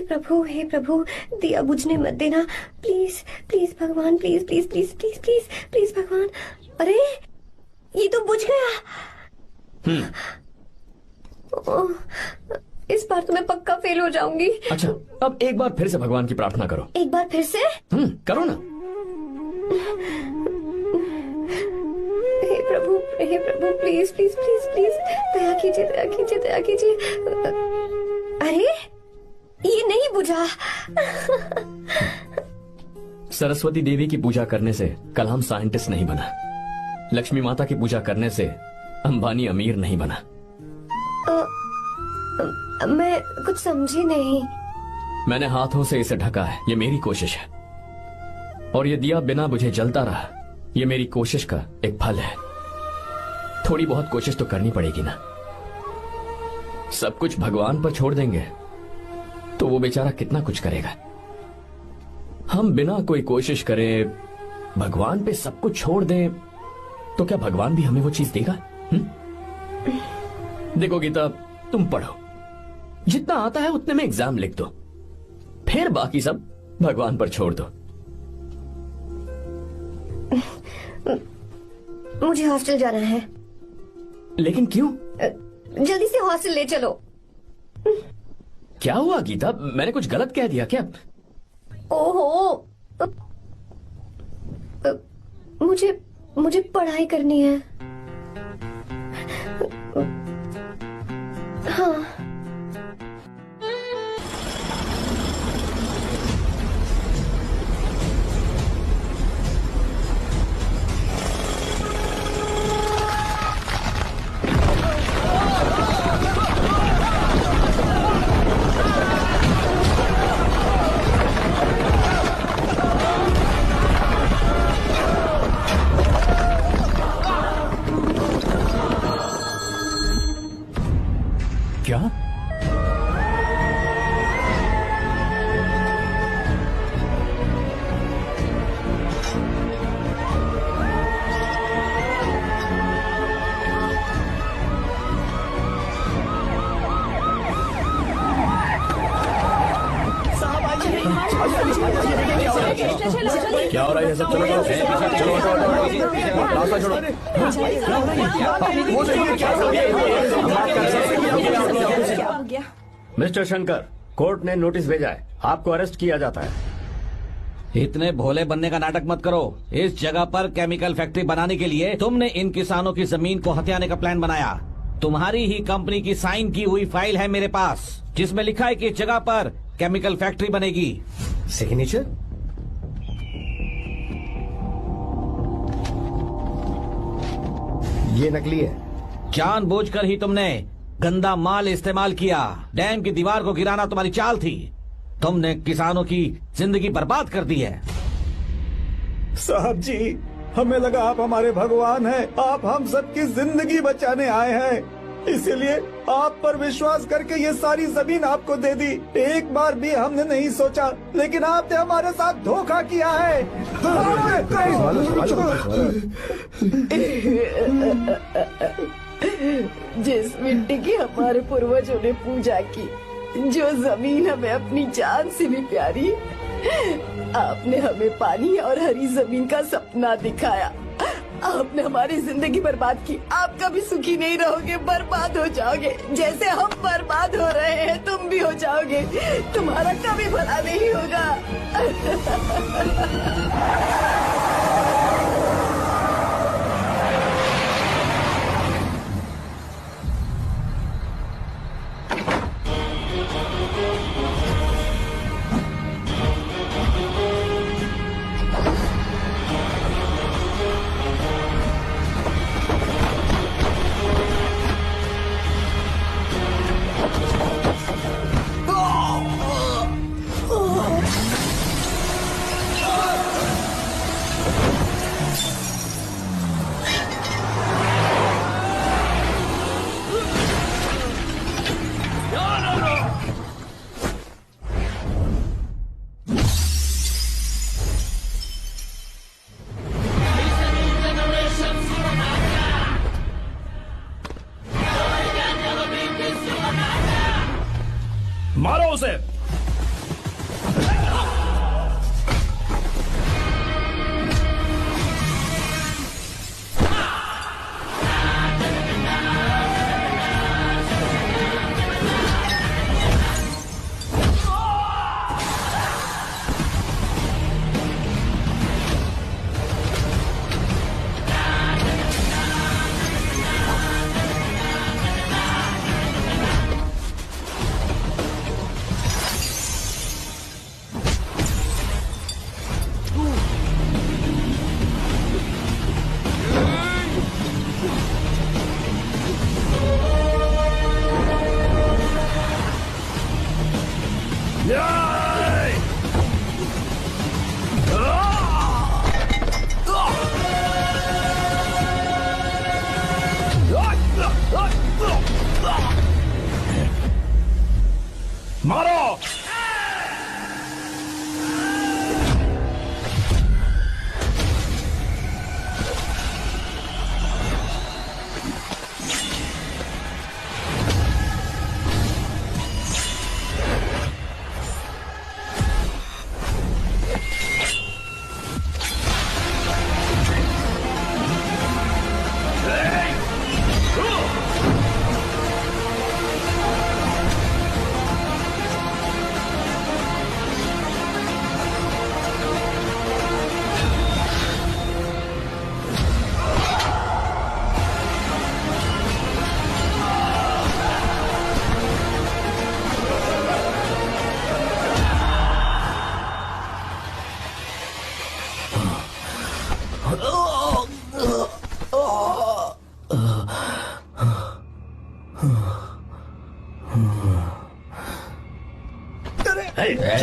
E: प्रभु, दिया बुझने मत देना, प्लीज प्लीज भगवान, please please please please please please भगवान। अरे ये तो बुझ गया। इस बार तो मैं पक्का फेल हो जाऊंगी।
D: अच्छा, अब एक बार फिर से भगवान की प्रार्थना करो।
E: एक बार फिर से?
D: करो ना।
E: हे प्रभु प्लीज प्लीज प्लीज प्लीज दया कीजिए, दया कीजिए, दया कीजिए। अरे ये नहीं बुझा।
D: सरस्वती देवी की पूजा करने से कलाम साइंटिस्ट नहीं बना। लक्ष्मी माता की पूजा करने से अंबानी अमीर नहीं बना।
E: मैं कुछ समझी नहीं।
D: मैंने हाथों से इसे ढका है, ये मेरी कोशिश है। और ये दिया बिना बुझे जलता रहा, ये मेरी कोशिश का एक फल है। थोड़ी बहुत कोशिश तो करनी पड़ेगी ना। सब कुछ भगवान पर छोड़ देंगे तो वो बेचारा कितना कुछ करेगा। हम बिना कोई कोशिश करे भगवान पे सब कुछ छोड़ दें तो क्या भगवान भी हमें वो चीज देगा? देखो गीता, तुम पढ़ो, जितना आता है उतने में एग्जाम लिख दो, फिर बाकी सब भगवान पर छोड़ दो।
E: मुझे हॉस्टल जाना है।
D: लेकिन क्यों?
E: जल्दी से हॉस्टल ले चलो।
D: क्या हुआ गीता, मैंने कुछ गलत कह दिया क्या?
E: ओहो, मुझे पढ़ाई करनी है। हाँ।
D: क्या? क्या हो रहा है सब? चलो चलो रास्ता छोड़ो।
J: मिस्टर शंकर, कोर्ट ने नोटिस भेजा है, आपको अरेस्ट किया जाता है।
F: इतने भोले बनने का नाटक मत करो। इस जगह पर केमिकल फैक्ट्री बनाने के लिए तुमने इन किसानों की जमीन को हथियाने का प्लान बनाया। तुम्हारी ही कंपनी की साइन की हुई फाइल है मेरे पास, जिसमें लिखा है कि इस जगह पर केमिकल फैक्ट्री बनेगी।
J: सिग्नेचर? ये नकली है।
F: जानबूझकर ही तुमने गंदा माल इस्तेमाल किया। डैम की दीवार को गिराना तुम्हारी चाल थी। तुमने किसानों की जिंदगी बर्बाद कर दी है।
C: साहब जी, हमें लगा आप हमारे भगवान हैं, आप हम सबकी जिंदगी बचाने आए हैं, इसीलिए आप पर विश्वास करके ये सारी जमीन आपको दे दी। एक बार भी हमने नहीं सोचा, लेकिन आपने हमारे साथ धोखा किया है।
H: जिस मिट्टी की हमारे पूर्वजों ने पूजा की, जो जमीन हमें अपनी जान से भी प्यारी, आपने हमें पानी और हरी जमीन का सपना दिखाया। आपने हमारी जिंदगी बर्बाद की। आप कभी सुखी नहीं रहोगे, बर्बाद हो जाओगे। जैसे हम बर्बाद हो रहे हैं तुम भी हो जाओगे। तुम्हारा कभी भला नहीं होगा।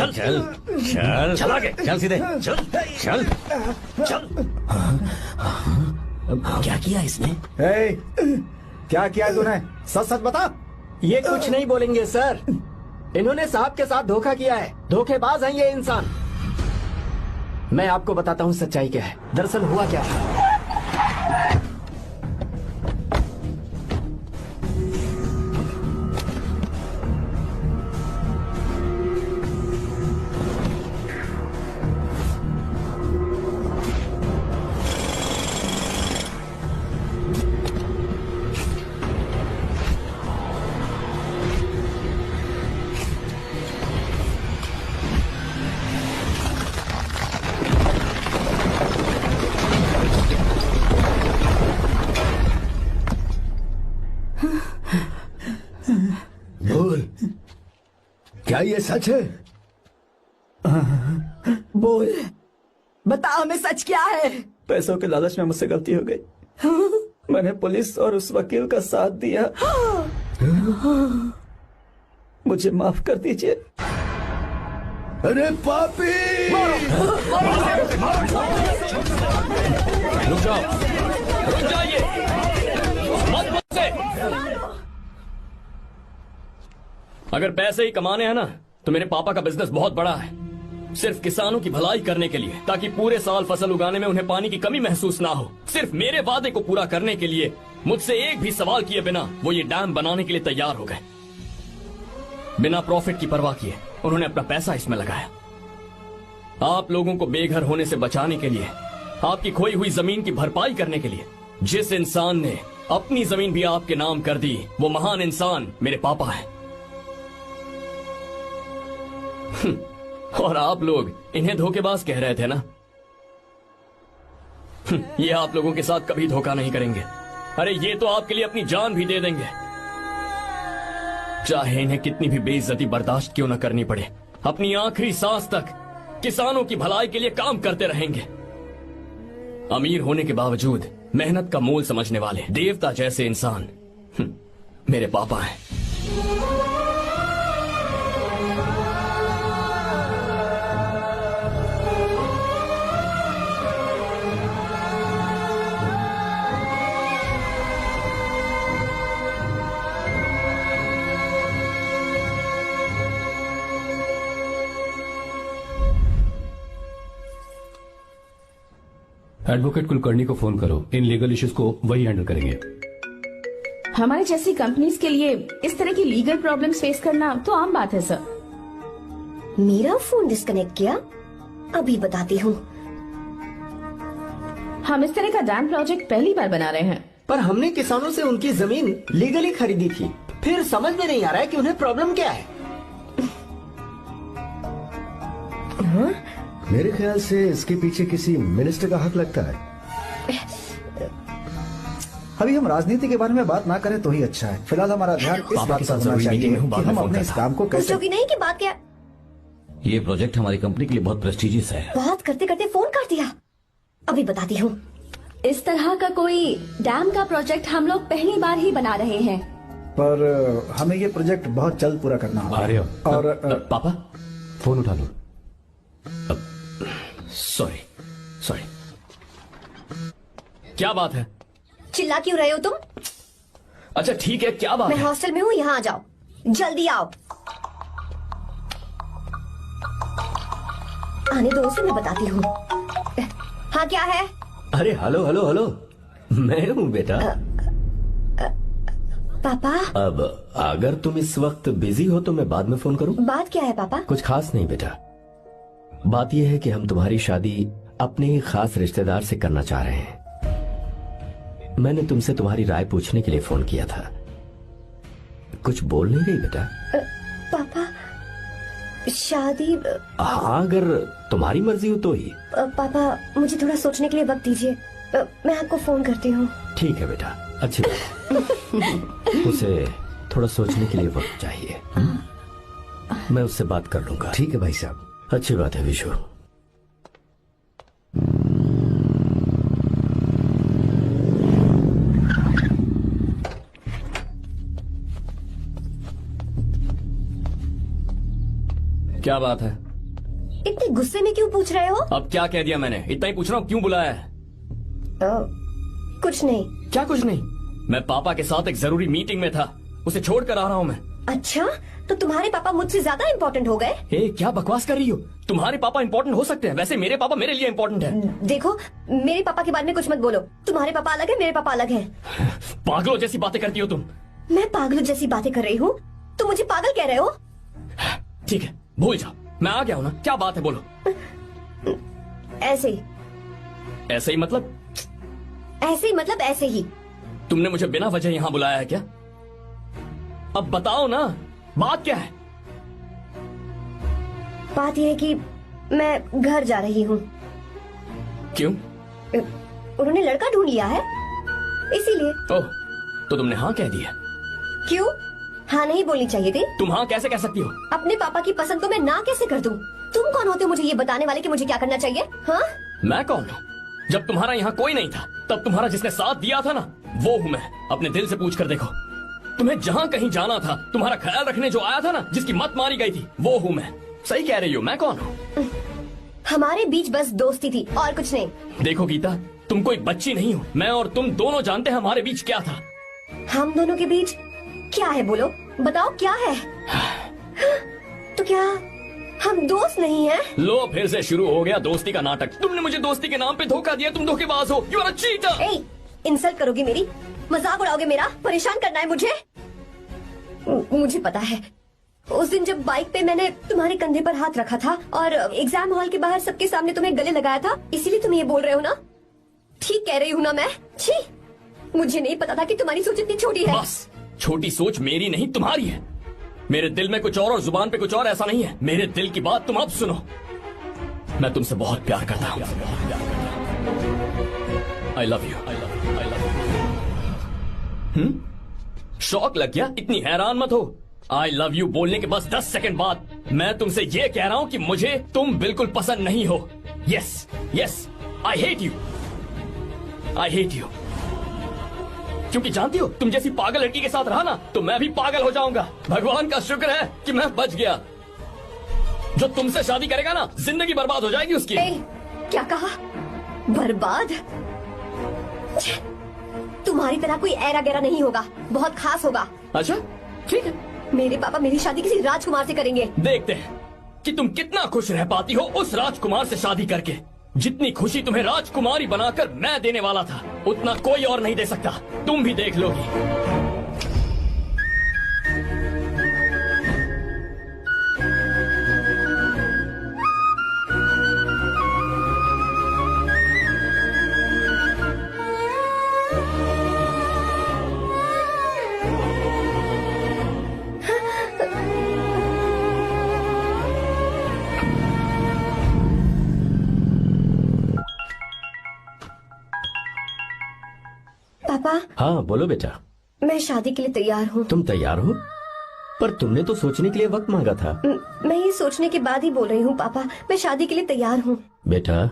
F: चल चल चल चल आगे चल सीधे चल चल चल।
A: क्या किया इसने?
C: क्या किया तूने? सच सच बता।
L: ये कुछ नहीं बोलेंगे सर। इन्होंने साहब के साथ धोखा किया है। धोखेबाज हैं ये इंसान। मैं आपको बताता हूँ सच्चाई क्या है। दरअसल हुआ क्या है।
J: बोल, क्या ये सच है?
H: बोल, बता हमें सच क्या है?
C: पैसों के लालच में मुझसे गलती हो गई। मैंने पुलिस और उस वकील का साथ दिया। मुझे माफ कर दीजिए।
J: अरे पापी!
D: रुक जाओ, रुक जाइए, मत मुझसे। अगर पैसे ही कमाने हैं ना, तो मेरे पापा का बिजनेस बहुत बड़ा है। सिर्फ किसानों की भलाई करने के लिए, ताकि पूरे साल फसल उगाने में उन्हें पानी की कमी महसूस ना हो। सिर्फ मेरे वादे को पूरा करने के लिए मुझसे एक भी सवाल किए बिना वो ये डैम बनाने के लिए तैयार हो गए। बिना प्रॉफिट की परवाह किए उन्होंने अपना पैसा इसमें लगाया। आप लोगों को बेघर होने से बचाने के लिए, आपकी खोई हुई जमीन की भरपाई करने के लिए। जिस इंसान ने अपनी जमीन भी आपके नाम कर दी, वो महान इंसान मेरे पापा है। और आप लोग इन्हें धोखेबाज कह रहे थे ना? ये आप लोगों के साथ कभी धोखा नहीं करेंगे। अरे ये तो आपके लिए अपनी जान भी दे देंगे, चाहे इन्हें कितनी भी बेइज्जती बर्दाश्त क्यों न करनी पड़े। अपनी आखिरी सांस तक किसानों की भलाई के लिए काम करते रहेंगे। अमीर होने के बावजूद मेहनत का मोल समझने वाले देवता जैसे इंसान मेरे पापा हैं।
I: एडवोकेट कुलकर्णी को फोन करो। इन लीगल इश्यूज को वही हैंडल करेंगे।
B: हमारी जैसी कंपनीज के लिए इस तरह की लीगल प्रॉब्लम्स फेस करना तो आम बात है सर।
E: मेरा फोन डिस्कनेक्ट किया? अभी बताती हूँ।
B: हम इस तरह का डैम प्रोजेक्ट पहली बार बना रहे हैं।
L: पर हमने किसानों से उनकी जमीन लीगली खरीदी थी। फिर समझ में नहीं आ रहा है कि उन्हें प्रॉब्लम क्या है।
J: हाँ? मेरे ख्याल से इसके पीछे किसी मिनिस्टर का हक लगता है।
C: अभी हम राजनीति के बारे में बात ना करें तो ही अच्छा है। फिलहाल हमारा ध्यान इस बात पर होना चाहिए कि हम अपने इस काम को कैसे।
E: की नहीं की बात क्या?
F: ये प्रोजेक्ट हमारी कंपनी के लिए बहुत प्रेस्टिजियस है।
E: बात करते करते फोन कर दिया। अभी बताती हूँ।
K: इस तरह का कोई डैम का प्रोजेक्ट हम लोग पहली बार ही बना रहे हैं।
C: पर हमें ये प्रोजेक्ट बहुत जल्द पूरा करना होगा। और
D: पापा
I: फोन उठा लो।
D: सॉरी सॉरी, क्या बात है?
E: चिल्ला क्यों रहे हो तुम?
D: अच्छा ठीक है, क्या बात
E: मैं
D: है?
E: हॉस्टल में हूँ, यहाँ आ जाओ, जल्दी आओ। आने दो उसे, मैं बताती हूँ। हाँ क्या है?
J: अरे हेलो हेलो हेलो, मैं हूँ बेटा।
E: पापा।
J: अब अगर तुम इस वक्त बिजी हो तो मैं बाद में फोन करूँ?
E: बात क्या है पापा?
J: कुछ खास नहीं बेटा, बात यह है कि हम तुम्हारी शादी अपने ही खास रिश्तेदार से करना चाह रहे हैं। मैंने तुमसे तुम्हारी राय पूछने के लिए फोन किया था। कुछ बोल नहीं रही बेटा?
E: पापा शादी।
J: हाँ अगर तुम्हारी मर्जी हो तो ही।
E: पापा मुझे थोड़ा सोचने के लिए वक्त दीजिए, मैं आपको फोन करती हूँ।
J: ठीक है बेटा, अच्छी बात। उसे थोड़ा सोचने के लिए वक्त चाहिए। मैं उससे बात कर लूंगा। ठीक है भाई साहब, अच्छी बात है विशु।
D: क्या बात है?
E: इतने गुस्से में क्यों पूछ रहे हो?
D: अब क्या कह दिया मैंने? इतना ही पूछ रहा हूँ, क्यों बुलाया है?
E: कुछ नहीं।
D: क्या कुछ नहीं? मैं पापा के साथ एक जरूरी मीटिंग में था, उसे छोड़ कर आ रहा हूँ मैं।
E: अच्छा, तो तुम्हारे पापा मुझसे ज्यादा इम्पोर्टेंट हो गए?
D: क्या बकवास कर रही हो? तुम्हारे पापा इम्पोर्टेंट हो सकते हैं, वैसे मेरे पापा मेरे लिए इम्पोर्टेंट है।
E: देखो, मेरे पापा के बारे में कुछ मत बोलो। तुम्हारे पापा अलग है, मेरे पापा अलग है।
D: पागलों जैसी बातें करती हो तुम।
E: मैं पागलों जैसी बातें कर रही हूँ? तुम मुझे पागल कह रहे हो?
D: ठीक है, भूल जाओ, मैं आ गया हूँ ना। क्या बात है, बोलो।
E: ऐसे ही।
D: ऐसे ही मतलब?
E: ऐसे ही मतलब ऐसे ही।
D: तुमने मुझे बिना वजह यहाँ बुलाया है क्या? अब बताओ ना, बात क्या है?
E: बात यह है कि मैं घर जा रही हूँ।
D: क्यों?
E: उन्होंने लड़का ढूंढ लिया है, इसीलिए।
D: ओह, तो तुमने हाँ कह दिया?
E: क्यों? हाँ नहीं बोलनी चाहिए थी?
D: तुम हाँ कैसे कह सकती हो?
E: अपने पापा की पसंद को मैं ना कैसे कर दूं? तुम कौन होते हो मुझे ये बताने वाले कि मुझे क्या करना चाहिए? हाँ?
D: मैं कौन हूँ? जब तुम्हारा यहाँ कोई नहीं था, तब तुम्हारा जिसने साथ दिया था ना, वो हूँ मैं। अपने दिल से पूछ कर देखो। तुम्हें जहाँ कहीं जाना था, तुम्हारा ख्याल रखने जो आया था ना, जिसकी मत मारी गई थी, वो हूँ मैं। सही कह रही हो, मैं कौन हूँ?
E: हमारे बीच बस दोस्ती थी और कुछ नहीं।
D: देखो गीता, तुम कोई बच्ची नहीं हो। मैं और तुम दोनों जानते हैं हमारे बीच क्या था।
E: हम दोनों के बीच क्या है? बोलो, बताओ क्या है? तो क्या हम दोस्त नहीं हैं?
D: लो, फिर से शुरू हो गया दोस्ती का नाटक। तुमने मुझे दोस्ती के नाम पे धोखा दिया। तुम धोखेबाज हो। You are a cheater.
E: ए, इंसल्ट करोगे मेरी? मजाक उड़ाओगे मेरा? परेशान करना है मुझे? मुझे पता है, उस दिन जब बाइक पे मैंने तुम्हारे कंधे पर हाथ रखा था और एग्जाम हॉल के बाहर सबके सामने तुम्हें गले लगाया था, इसीलिए तुम ये बोल रहे हो ना? ठीक कह रही हूँ ना मैं? छी, मुझे नहीं पता था कि तुम्हारी सोच इतनी छोटी है।
D: बस, छोटी सोच मेरी नहीं तुम्हारी है। मेरे दिल में कुछ और जुबान पे कुछ और, ऐसा नहीं है। मेरे दिल की बात तुम अब सुनो। मैं तुमसे बहुत प्यार करता हूँ। I love you. शौक लग गया? इतनी हैरान मत हो। आई लव यू बोलने के बस 10 सेकंड बाद मैं तुमसे ये कह रहा हूँ कि मुझे तुम बिल्कुल पसंद नहीं हो। Yes yes, I hate you. I hate you. क्योंकि जानती हो, तुम जैसी पागल लड़की के साथ रहा ना, तो मैं भी पागल हो जाऊंगा। भगवान का शुक्र है कि मैं बच गया। जो तुमसे शादी करेगा ना, जिंदगी बर्बाद हो जाएगी उसकी।
E: क्या कहा? बर्बाद? तुम्हारी तरह कोई ऐरा गैरा नहीं होगा, बहुत खास होगा।
D: अच्छा, ठीक है।
E: मेरे पापा मेरी शादी किसी राजकुमार से करेंगे।
D: देखते हैं कि तुम कितना खुश रह पाती हो उस राजकुमार से शादी करके। जितनी खुशी तुम्हें राजकुमारी बनाकर मैं देने वाला था, उतना कोई और नहीं दे सकता। तुम भी देख लोगी।
E: पापा।
J: हाँ बोलो बेटा।
E: मैं शादी के लिए तैयार हूँ।
J: तुम तैयार हो? पर तुमने तो सोचने के लिए वक्त मांगा था।
E: मैं ये सोचने के बाद ही बोल रही हूँ पापा, मैं शादी के लिए तैयार हूँ।
J: बेटा,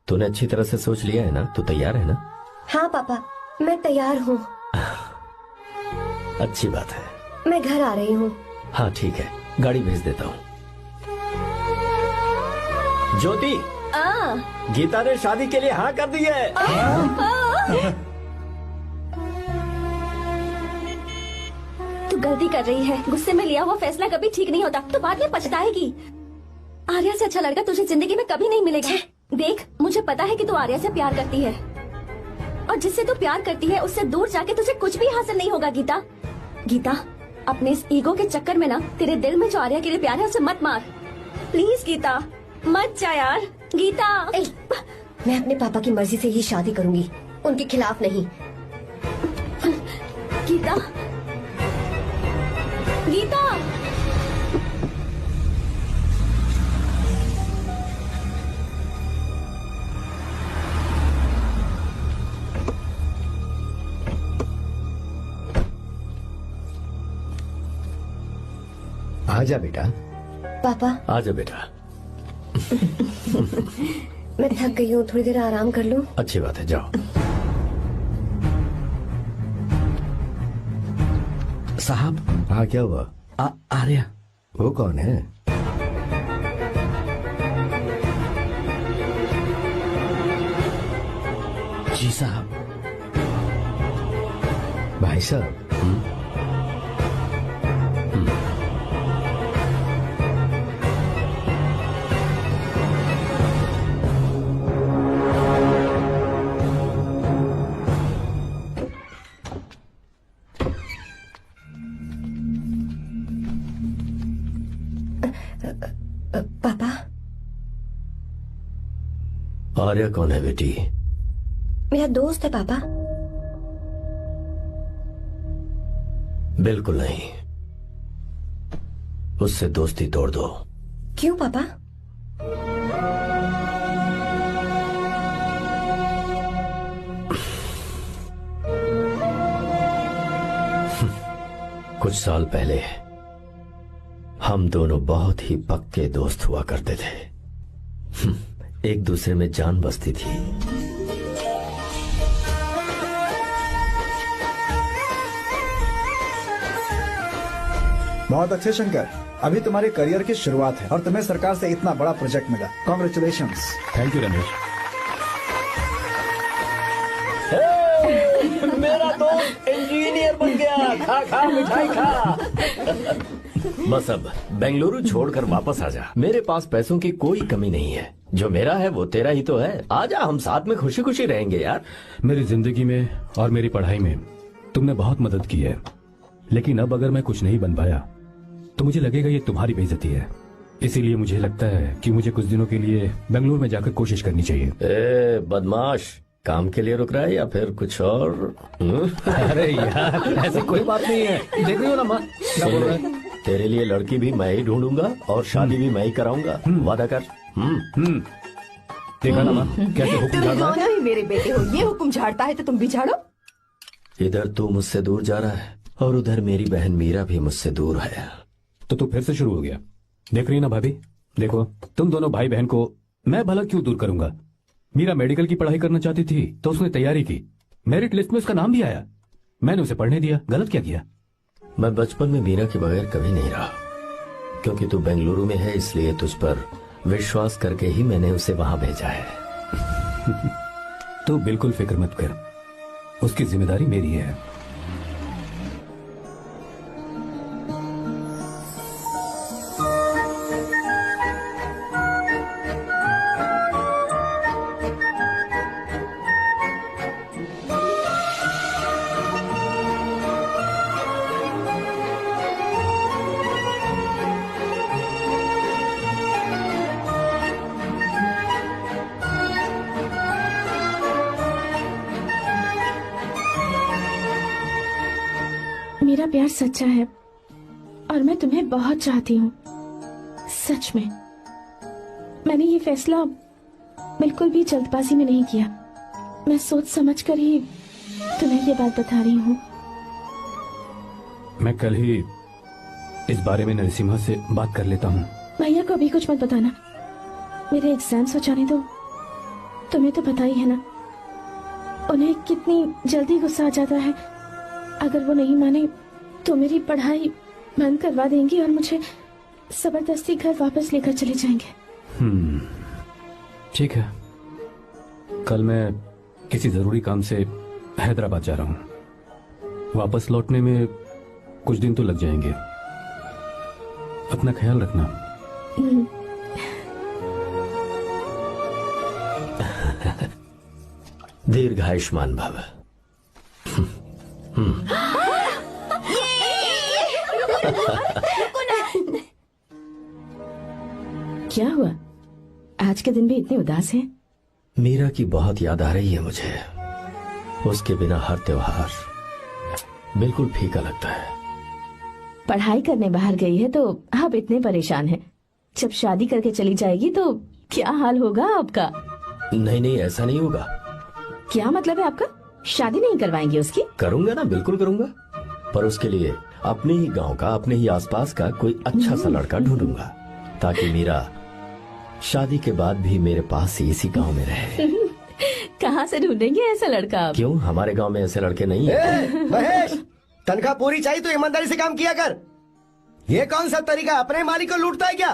J: तूने अच्छी तरह से सोच लिया है ना? तू तैयार है ना?
E: हाँ पापा, मैं तैयार हूँ।
J: अच्छी बात है।
E: मैं घर आ रही हूँ।
J: हाँ ठीक है, गाड़ी भेज देता हूँ। ज्योति, गीता ने शादी के लिए हाँ कर दी है।
K: तू गलती कर रही है। गुस्से में लिया हुआ फैसला कभी ठीक नहीं होता, तो बाद में पछताएगी। आर्या से अच्छा लड़का तुझे जिंदगी में कभी नहीं मिलेगा। देख, मुझे पता है कि तू आर्या से प्यार करती है, और जिससे तू प्यार करती है उससे दूर जाके तुझे कुछ भी हासिल नहीं होगा। गीता, गीता, अपने इस ईगो के चक्कर में ना, तेरे दिल में जो आर्या के लिए प्यार है उसे मत मार। प्लीज गीता, मत जा यार। गीता,
E: मैं अपने पापा की मर्जी से ही शादी करूंगी, उनके खिलाफ नहीं।
K: गीता, गीता।
J: आजा बेटा।
E: पापा।
J: आजा बेटा।
E: मैं थक गई हूँ, थोड़ी देर आराम कर लूँ।
J: अच्छी बात है, जाओ।
F: साहब।
J: हाँ क्या हुआ?
F: आर्या।
J: वो कौन है?
F: जी साहब।
J: भाई साहब,
E: पापा,
J: आर्या कौन है बेटी?
E: मेरा दोस्त है पापा।
J: बिल्कुल नहीं, उससे दोस्ती तोड़ दो।
E: क्यों पापा?
J: कुछ साल पहले हम दोनों बहुत ही पक्के दोस्त हुआ करते थे। एक दूसरे में जान बसती थी।
C: बहुत अच्छे शंकर, अभी तुम्हारे करियर की शुरुआत है और तुम्हें सरकार से इतना बड़ा प्रोजेक्ट मिला। कॉन्ग्रेचुलेशंस।
I: Thank you Ramesh.
L: मेरा दोस्त इंजीनियर बन गया। खा खा मिठाई खा।
J: बस अब बेंगलुरु छोड़कर वापस आ जा। मेरे पास पैसों की कोई कमी नहीं है। जो मेरा है वो तेरा ही तो है। आजा, हम साथ में खुशी खुशी रहेंगे यार।
I: मेरी जिंदगी में और मेरी पढ़ाई में तुमने बहुत मदद की है, लेकिन अब अगर मैं कुछ नहीं बन पाया तो मुझे लगेगा ये तुम्हारी बेइज्जती है। इसीलिए मुझे लगता है कि मुझे कुछ दिनों के लिए बेंगलुरु में जाकर कोशिश करनी चाहिए।
J: ए बदमाश, काम के लिए रुक रहा है या फिर कुछ और?
I: अरे यार, ऐसी कोई बात नहीं है। देख रही हो ना माँ, क्या बोल रहा है?
J: तेरे लिए लड़की भी मैं ही ढूंढूंगा और शादी भी मैं ही कराऊंगा। वादा कर।
I: देखा ना माँ, कैसे हुक्म
H: तुम
I: झाड़ रहा है?
H: दोनों ही मेरे बेटे हो। ये हुक्म झाड़ता है तो तुम भी झाड़ो।
J: इधर तू मुझसे दूर जा रहा है और उधर मेरी बहन मीरा भी मुझसे दूर है।
I: तो तू फिर से शुरू हो गया। देख रही ना भाभी, देखो तुम दोनों भाई बहन को मैं भला क्यों दूर करूंगा। मीरा मेडिकल की पढ़ाई करना चाहती थी तो उसने तैयारी की, मेरिट लिस्ट में उसका नाम भी आया, मैंने उसे पढ़ने दिया। गलत क्या किया?
J: मैं बचपन में मीरा के बगैर कभी नहीं रहा। क्योंकि तू बेंगलुरु में है इसलिए तुझ पर विश्वास करके ही मैंने उसे वहां भेजा है।
I: तू बिल्कुल फिक्र मत कर, उसकी जिम्मेदारी मेरी है।
B: मेरा प्यार सच्चा है और मैं तुम्हें बहुत चाहती हूँ, सच में। मैंने ये फैसला बिल्कुल भी जल्दबाजी में नहीं किया। मैं सोच समझ कर ही तुम्हें ये बात बता रही हूँ।
I: मैं कल ही इस बारे में नरसिम्हा से बात कर लेता हूँ।
B: भैया को अभी कुछ मत बताना, मेरे एग्जाम्स हो जाने दो। तुम्हें तो पता ही है ना उन्हें कितनी जल्दी गुस्सा आ जाता है। अगर वो नहीं माने तो मेरी पढ़ाई बंद करवा देंगी और मुझे जबरदस्ती घर वापस लेकर चले जाएंगे।
I: ठीक है, कल मैं किसी जरूरी काम से हैदराबाद जा रहा हूँ। वापस लौटने में कुछ दिन तो लग जाएंगे। अपना ख्याल रखना।
J: दीर्घायुष्मान भव।
B: क्या हुआ? आज के दिन भी इतने उदास हैं?
J: मीरा की बहुत याद आ रही है मुझे। उसके बिना हर त्योहार बिल्कुल फीका लगता है।
B: पढ़ाई करने बाहर गई है तो अब इतने परेशान है। जब शादी करके चली जाएगी तो क्या हाल होगा आपका?
J: नहीं नहीं, ऐसा नहीं होगा।
B: क्या मतलब है आपका? शादी नहीं करवाएंगे उसकी?
J: करूंगा ना, बिल्कुल करूंगा। पर उसके लिए अपने ही गांव का, अपने ही आसपास का कोई अच्छा सा लड़का ढूंढूंगा ताकि मीरा शादी के बाद भी मेरे पास ही इसी गांव में रहे।
B: कहाँ से ढूंढेंगे ऐसा लड़का आप?
J: क्यों, हमारे गांव में ऐसे लड़के नहीं है?
L: महेश, तनख्वाह पूरी चाहिए तो ईमानदारी से काम किया कर। ये कौन सा तरीका, अपने मालिक को लूटता है क्या?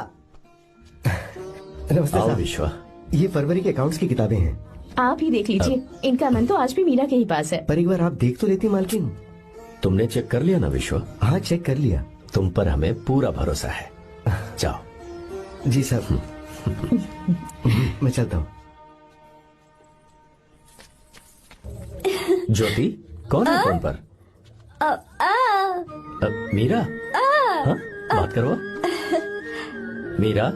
J: नमस्ते साहब। विश्वा,
C: ये फरवरी के अकाउंट्स की किताबें हैं।
B: आप ही देख लीजिए, इनका मन तो आज भी मीरा के ही पास है।
J: पर एक बार आप देख तो लेती मालकिन।
N: तुमने चेक कर लिया ना विश्वा?
J: हाँ चेक कर लिया।
N: तुम पर हमें पूरा भरोसा है। जाओ।
J: जी साहब। मैं चलता हूँ।
N: ज्योति कौन है फोन पर? मीरा? हाँ? बात करो। मीरा?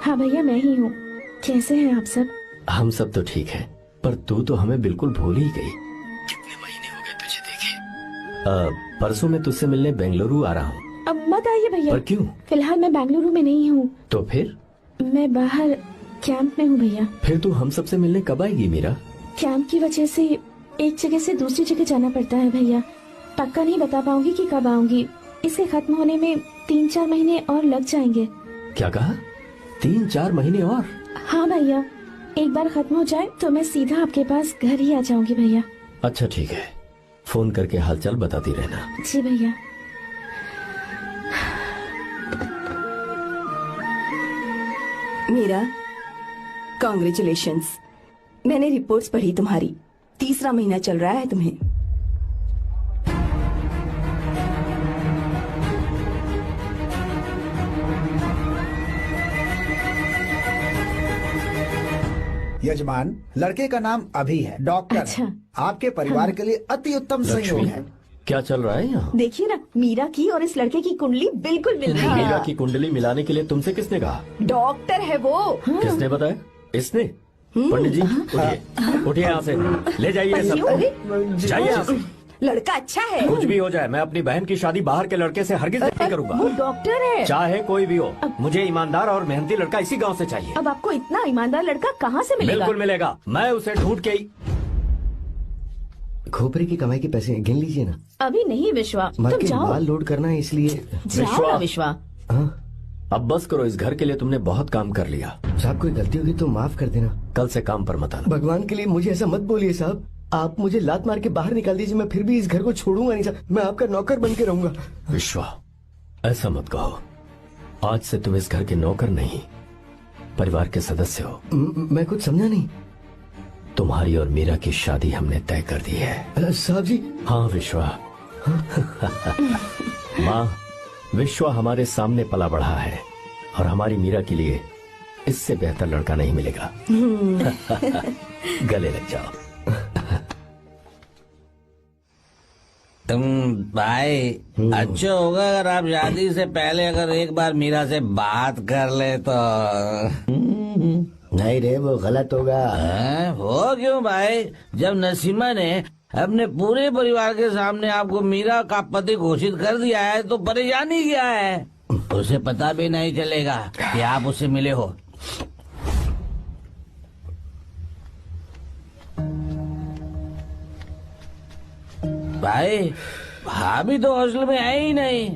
B: हाँ भैया मैं ही हूँ। कैसे हैं आप सब?
N: हम सब तो ठीक हैं, पर तू तो हमें बिल्कुल भूल ही गई। कितने महीने हो गए तुझे देखे। परसों मैं तुझसे मिलने बेंगलुरु आ रहा हूँ।
B: अब मत आइए भैया।
N: पर क्यों?
B: फिलहाल मैं बेंगलुरु में नहीं हूँ।
N: तो फिर?
B: मैं बाहर कैंप में हूँ भैया।
N: फिर तू हम सबसे मिलने कब आएगी मीरा?
B: कैंप की वजह से एक जगह से दूसरी जगह जाना पड़ता है भैया। पक्का नहीं बता पाऊंगी कि कब आऊंगी। इसे खत्म होने में 3-4 महीने और लग जाएंगे।
N: क्या कहा? 3-4 महीने और?
B: हाँ भैया, एक बार खत्म हो जाए तो मैं सीधा आपके पास घर ही आ जाऊंगी भैया।
N: अच्छा ठीक है, फोन करके हालचाल बताती रहना।
B: जी भैया।
H: मीरा, कॉन्ग्रेचुलेशंस। मैंने रिपोर्ट्स पढ़ी तुम्हारी। 3रा महीना चल रहा है तुम्हें।
C: यजमान, लड़के का नाम अभी है, डॉक्टर।
B: अच्छा।
C: आपके परिवार के लिए अति उत्तम संयोग है।
N: क्या चल रहा है यहाँ?
H: देखिए ना, मीरा की और इस लड़के की कुंडली बिल्कुल मिल रही है।
N: मीरा की कुंडली मिलाने के लिए तुमसे किसने कहा?
H: डॉक्टर है वो।
N: किसने बताया? इसने? पंडित जी उठिए, उठिए यहाँ से, ले जाइए सब। जाइए यहाँ से।
H: लड़का अच्छा है।
N: कुछ भी हो जाए, मैं अपनी बहन की शादी बाहर के लड़के से हरगिज नहीं करूंगा।
B: वो डॉक्टर है।
N: चाहे कोई भी हो, मुझे ईमानदार और मेहनती लड़का इसी गांव से चाहिए।
B: अब आपको इतना ईमानदार लड़का कहाँ से मिलेगा?
N: बिल्कुल मिलेगा, मैं उसे ढूंढ के ही।
J: खोपरे की कमाई के पैसे गिन लीजिए ना।
B: अभी नहीं विश्वा, तुम
J: मालकिन,
B: जाओ।
J: माल लोड करना है इसलिए।
B: जाओ ना विश्वा।
J: हाँ?
N: अब बस करो, इस घर के लिए तुमने बहुत काम कर लिया।
J: साहब कोई गलती होगी तो माफ कर देना।
N: कल से काम पर मत आना।
J: भगवान के लिए मुझे ऐसा मत बोलिए साहब। आप मुझे लात मार के बाहर निकाल दीजिए, मैं फिर भी इस घर को छोड़ूंगा नहीं साहब। मैं आपका नौकर बन के रहूंगा।
N: विश्वा, ऐसा मत कहो। आज से तुम इस घर के नौकर नहीं, परिवार के सदस्य हो।
J: मैं कुछ समझा नहीं।
N: तुम्हारी और मीरा की शादी हमने तय कर दी है।
J: साहब जी।
N: हाँ विश्वा। माँ, विश्वा हमारे सामने पला बढ़ा है और हमारी मीरा के लिए इससे बेहतर लड़का नहीं मिलेगा। गले लग जाओ।
F: तुम भाई, अच्छा होगा अगर आप शादी से पहले अगर एक बार मीरा से बात कर ले तो।
J: नहीं रे, वो गलत होगा।
F: वो क्यों भाई? जब नसीमा ने अपने पूरे परिवार के सामने आपको मीरा का पति घोषित कर दिया है तो परेशानी क्या है? उसे पता भी नहीं चलेगा कि आप उससे मिले हो। भाई, भाभी तो हॉस्टल में है ही नहीं।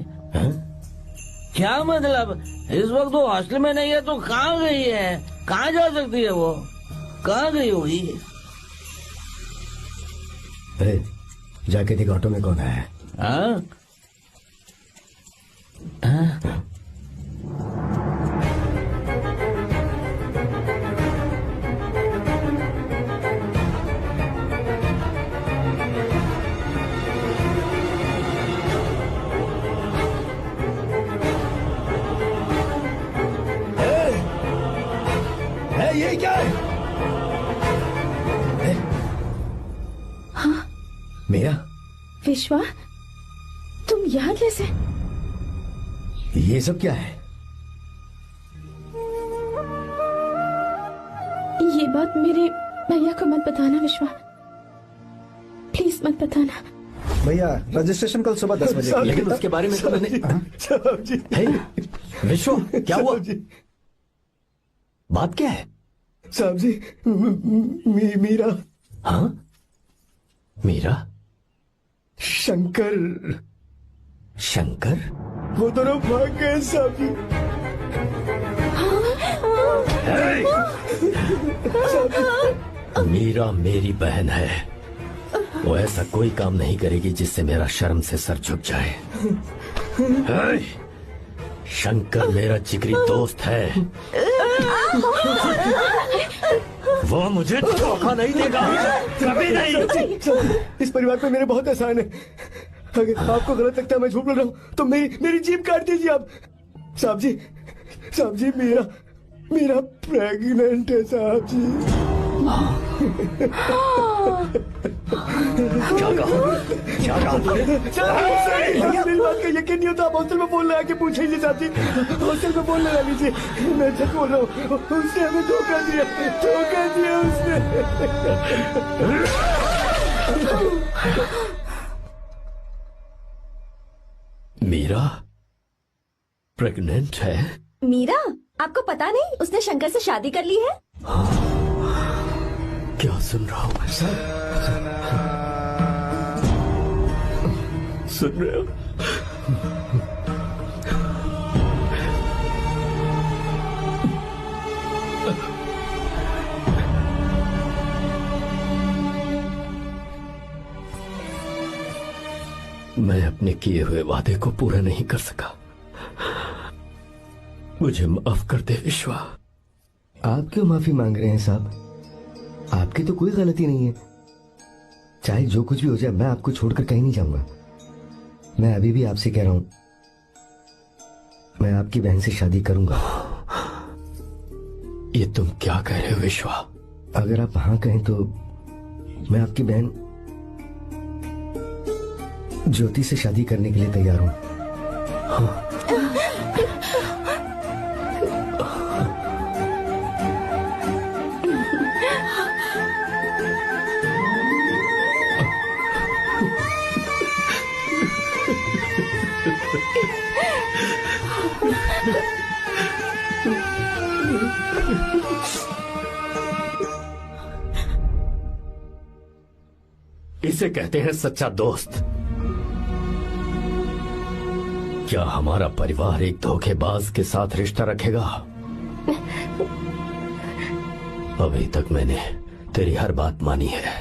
F: क्या मतलब? इस वक्त वो हॉस्टल में नहीं है तो कहाँ गई है? कहाँ जा सकती है वो? कहाँ गई होगी?
J: जाके देख ऑटो में कौन है।
F: हाँ?
C: ये क्या है?
B: हाँ?
J: मेरा
B: विश्वा, तुम यहाँ कैसे?
J: ये सब क्या है?
B: ये बात मेरे भैया को मत बताना विश्वा, प्लीज मत बताना।
C: भैया, रजिस्ट्रेशन कल सुबह 10 बजे।
N: लेकिन उसके बारे में तो मैंने। विश्व, क्या हुआ? बात क्या है?
J: साहब जी, मीरा।
N: हाँ? मीरा?
J: शंकर।
N: शंकर?
J: वो दोनों भाग गए साहब जी।
N: मीरा मेरी बहन है, वो ऐसा कोई काम नहीं करेगी जिससे मेरा शर्म से सर झुक जाए। शंकर मेरा जिगरी दोस्त है। वो मुझे धोखा नहीं देगा, कभी नहीं।
J: इस परिवार पे मेरे बहुत एहसान है। अगर आपको गलत लगता है मैं झूठ बोल रहा हूँ तो मेरी जीभ काट दीजिए आप। साहब जी मेरा प्रेग्नेंट है साहब जी।
N: क्या कहा
J: मेरी बात का यकीन नहीं होता। आप हॉस्टल में फोन लगा के पूछिए साहब जी, हॉस्टल में फोन लगा लीजिए। मैं सच बोल रहा हूँ, उसने हमें धोखा दिया उसने।
N: मीरा प्रेग्नेंट है?
K: मीरा, आपको पता नहीं उसने शंकर से शादी कर ली है?
N: क्या सुन रहा हूँ मैं? सुन रहे हो? मैं अपने किए हुए वादे को पूरा नहीं कर सका, मुझे माफ कर दे विश्वा।
J: आप क्यों माफी मांग रहे हैं साहब? आपकी तो कोई गलती नहीं है। चाहे जो कुछ भी हो जाए मैं आपको छोड़कर कहीं नहीं जाऊंगा। मैं अभी भी आपसे कह रहा हूं, मैं आपकी बहन से शादी करूंगा।
N: ये तुम क्या कह रहे हो विश्वा?
J: अगर आप हाँ कहें तो मैं आपकी बहन ज्योति से शादी करने के लिए तैयार हूं। हाँ।
N: इसे कहते हैं सच्चा दोस्त। क्या हमारा परिवार एक धोखेबाज के साथ रिश्ता रखेगा? अभी तक मैंने तेरी हर बात मानी है,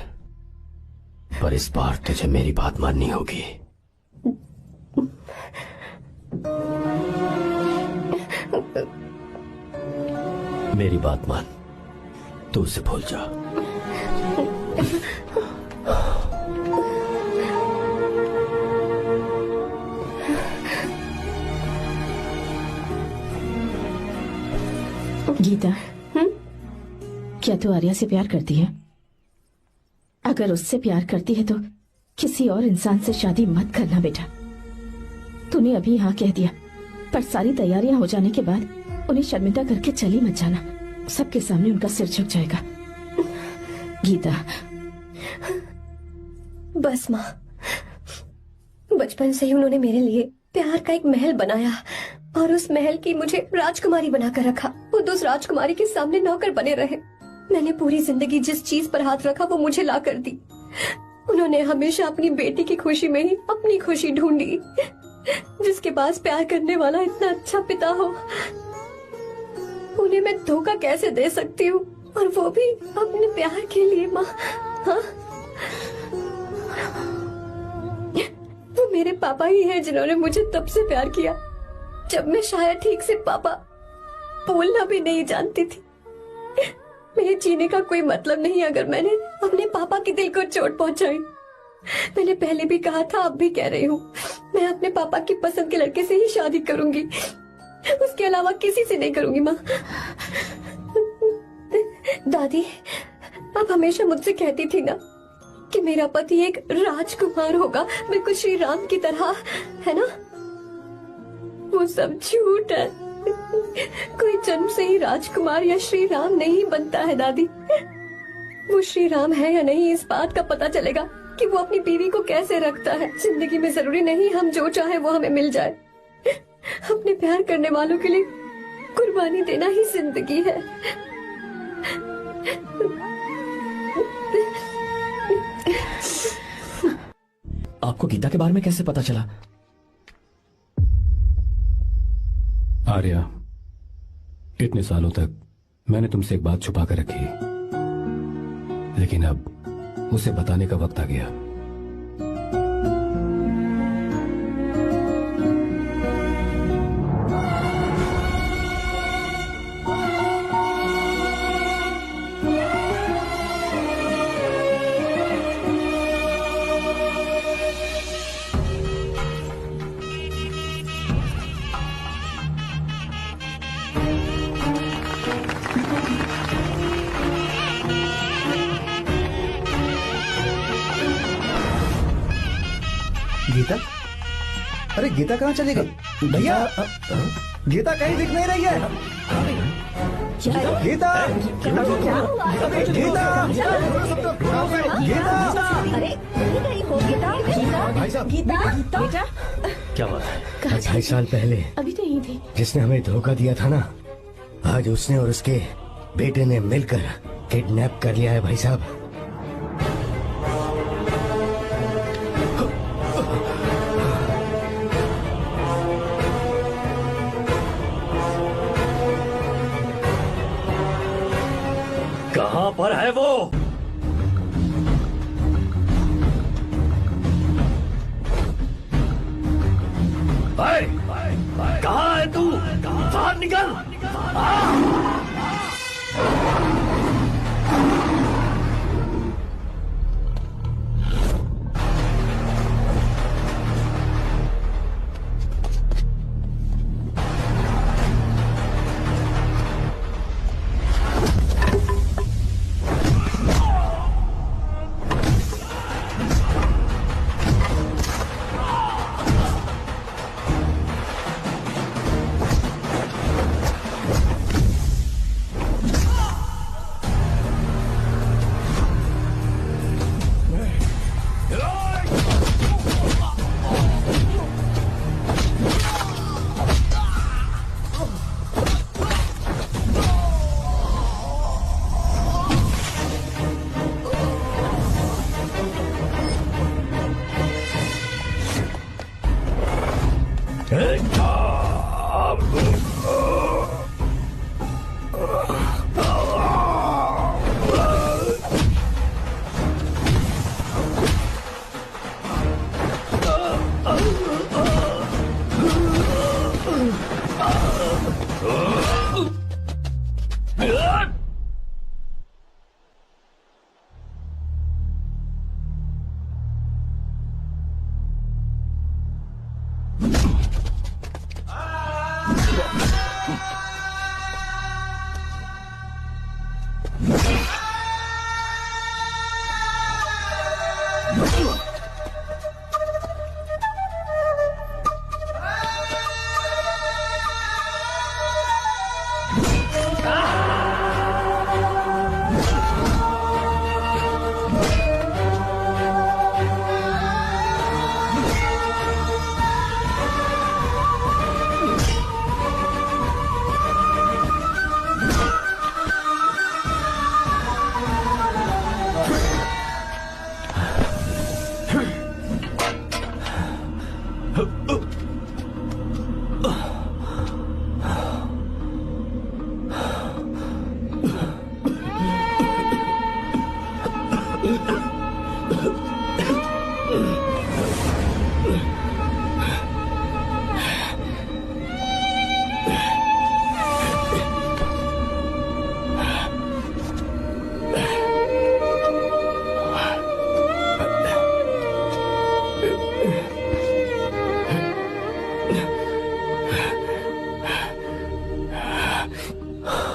N: पर इस बार तुझे मेरी बात माननी होगी। मेरी बात मान, तू उसे भूल जा।
B: गीता, क्या तू आर्या से प्यार करती है? अगर उससे प्यार करती है तो किसी और इंसान से शादी मत करना बेटा। तूने अभी हाँ कह दिया, पर सारी तैयारियां हो जाने के बाद उन्हें शर्मिंदा करके चली मत जाना। सबके सामने उनका सिर झुक जाएगा। गीता।
E: बस माँ, बचपन से ही उन्होंने मेरे लिए प्यार का एक महल बनाया और उस महल की मुझे राजकुमारी बनाकर रखा। वो उस राजकुमारी के सामने नौकर बने रहे। मैंने पूरी जिंदगी जिस चीज पर हाथ रखा वो मुझे ला कर दी। उन्होंने हमेशा अपनी बेटी की खुशी में ही अपनी खुशी ढूंढी। जिसके पास प्यार करने वाला इतना अच्छा पिता हो, उन्हें मैं धोखा कैसे दे सकती हूँ, और वो भी अपने प्यार के लिए। माँ, हाँ? वो मेरे पापा ही हैं जिन्होंने मुझे तब से प्यार किया जब मैं शायद ठीक से पापा बोलना भी नहीं जानती थी। मेरे जीने का कोई मतलब नहीं अगर मैंने अपने पापा के दिल को चोट पहुंचाई। मैंने पहले भी कहा था, अब भी कह रही हूँ, मैं अपने पापा की पसंद के लड़के से ही शादी करूंगी, उसके अलावा किसी से नहीं करूंगी। माँ, दादी आप हमेशा मुझसे कहती थी ना कि मेरा पति एक राजकुमार होगा, बिल्कुल श्री राम की तरह, है ना? वो सब झूठ है। कोई जन्म से ही राजकुमार या श्री राम नहीं बनता है दादी। वो श्री राम है या नहीं, इस बात का पता चलेगा कि वो अपनी बीवी को कैसे रखता है। जिंदगी में जरूरी नहीं हम जो चाहे वो हमें मिल जाए। अपने प्यार करने वालों के लिए कुर्बानी देना ही जिंदगी है।
D: आपको गीता के बारे में कैसे पता चला?
I: आर्या, इतने सालों तक मैंने तुमसे एक बात छुपा कर रखी, लेकिन अब उसे बताने का वक्त आ गया।
C: गीता? अरे गीता कहाँ चली गई? भैया गीता कहीं दिख नहीं रही है। गीता गीता गीता
K: अरे कहीं गई हो गीता?
C: भाई साहब
K: गीता
J: क्या बात है? 2.5 साल पहले
B: अभी तो यही थी।
J: जिसने हमें धोखा दिया था ना, आज उसने और उसके बेटे ने मिलकर किडनैप कर लिया है भाई साहब।
N: कहाँ पर है वो? कहाँ है तू? बाहर निकल!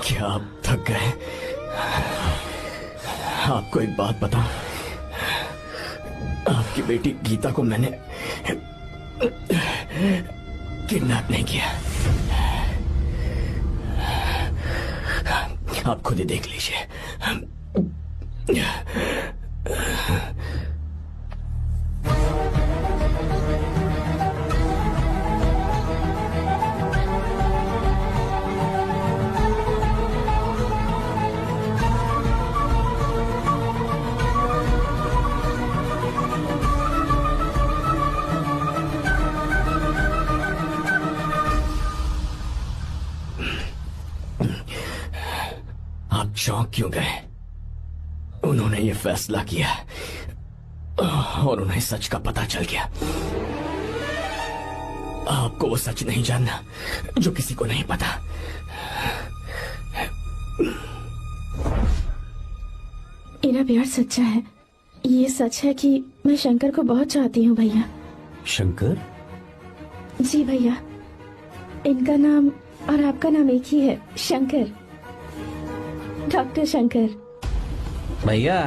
A: क्या आप थक गए? आपको एक बात बताऊं, आपकी बेटी गीता को मैंने किडनैप नहीं किया। आप खुद ही देख लीजिए। आप चौंक क्यों गए? उन्होंने ये फैसला किया और उन्हें सच का पता चल गया। आपको वो सच नहीं जानना जो किसी को नहीं पता।
B: मेरा प्यार सच्चा है। ये सच है कि मैं शंकर को बहुत चाहती हूँ भैया।
N: शंकर?
B: जी भैया, इनका नाम और आपका नाम एक ही है, शंकर, डॉक्टर शंकर।
F: भैया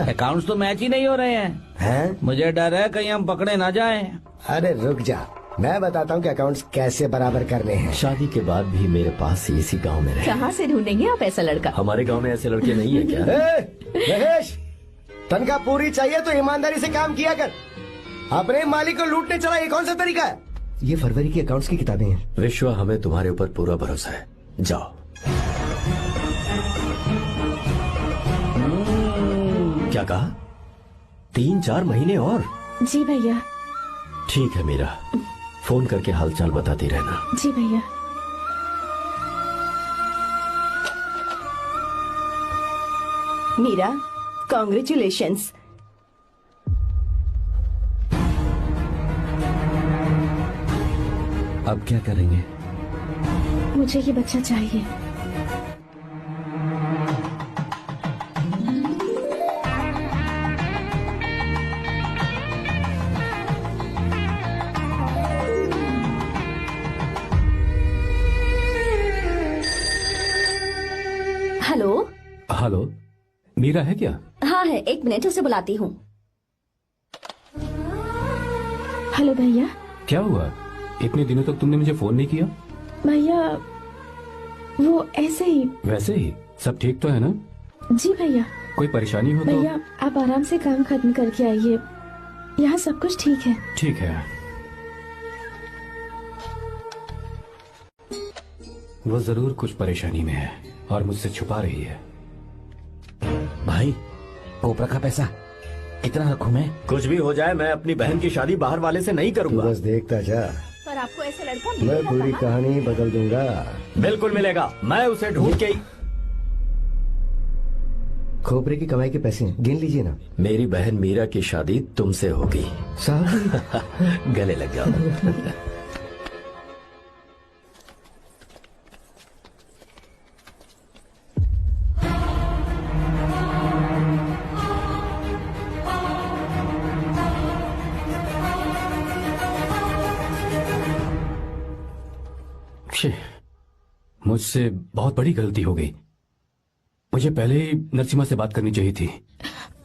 F: अकाउंट्स तो मैच ही नहीं हो रहे हैं। मुझे डर है कहीं हम पकड़े ना जाएं।
J: अरे रुक जा, मैं बताता हूँ कि अकाउंट्स कैसे बराबर करने हैं।
N: शादी के बाद भी मेरे पास ही इसी गांव में रहे।
B: कहाँ से ढूंढेंगे आप ऐसा लड़का?
N: हमारे गांव में ऐसे लड़के नहीं है क्या?
J: महेश, तनख्वाह पूरी चाहिए तो ईमानदारी से काम किया कर। अपने मालिक को लूटने चला, ये कौन सा तरीका है? ये फरवरी की अकाउंट्स की किताबें हैं।
N: विश्वा, हमें तुम्हारे ऊपर पूरा भरोसा है, जाओ। क्या कहा? 3-4 महीने और?
B: जी भैया।
N: ठीक है मीरा, फोन करके हालचाल बताती रहना।
B: जी भैया। मीरा, कॉन्ग्रेचुलेशंस।
F: अब क्या करेंगे?
B: मुझे ये बच्चा चाहिए।
K: हेलो।
I: हेलो, मीरा है क्या?
K: हाँ है, 1 मिनट, उसे बुलाती हूँ।
B: हेलो भैया।
I: क्या हुआ? इतने दिनों तक तुमने मुझे फोन नहीं किया?
B: भैया वो ऐसे ही।
I: वैसे ही? सब ठीक तो है ना?
B: जी भैया।
I: कोई परेशानी हो तो?
B: भैया आप आराम से काम खत्म करके आइए, यहाँ सब कुछ ठीक है।
I: ठीक है। वो जरूर कुछ परेशानी में है और मुझसे छुपा रही है।
F: भाई, ओपरा का पैसा कितना रखूं मैं?
N: कुछ भी हो जाए, मैं अपनी बहन की शादी बाहर वाले से नहीं करूंगा।
J: बस देखता जा,
B: पर आपको ऐसा लड़का
J: मैं
B: मिलेगा
J: पूरी
B: कहाँ?
J: कहानी बदल दूंगा।
N: बिल्कुल मिलेगा, मैं उसे ढूंढ के।
J: खोपरे की कमाई के पैसे हैं, गिन लीजिए ना।
N: मेरी बहन मीरा की शादी तुमसे होगी।
J: साहब
N: गले लग जाओ।
I: मुझसे बहुत बड़ी गलती हो गई। मुझे पहले ही नरसिम्हा से बात करनी चाहिए थी।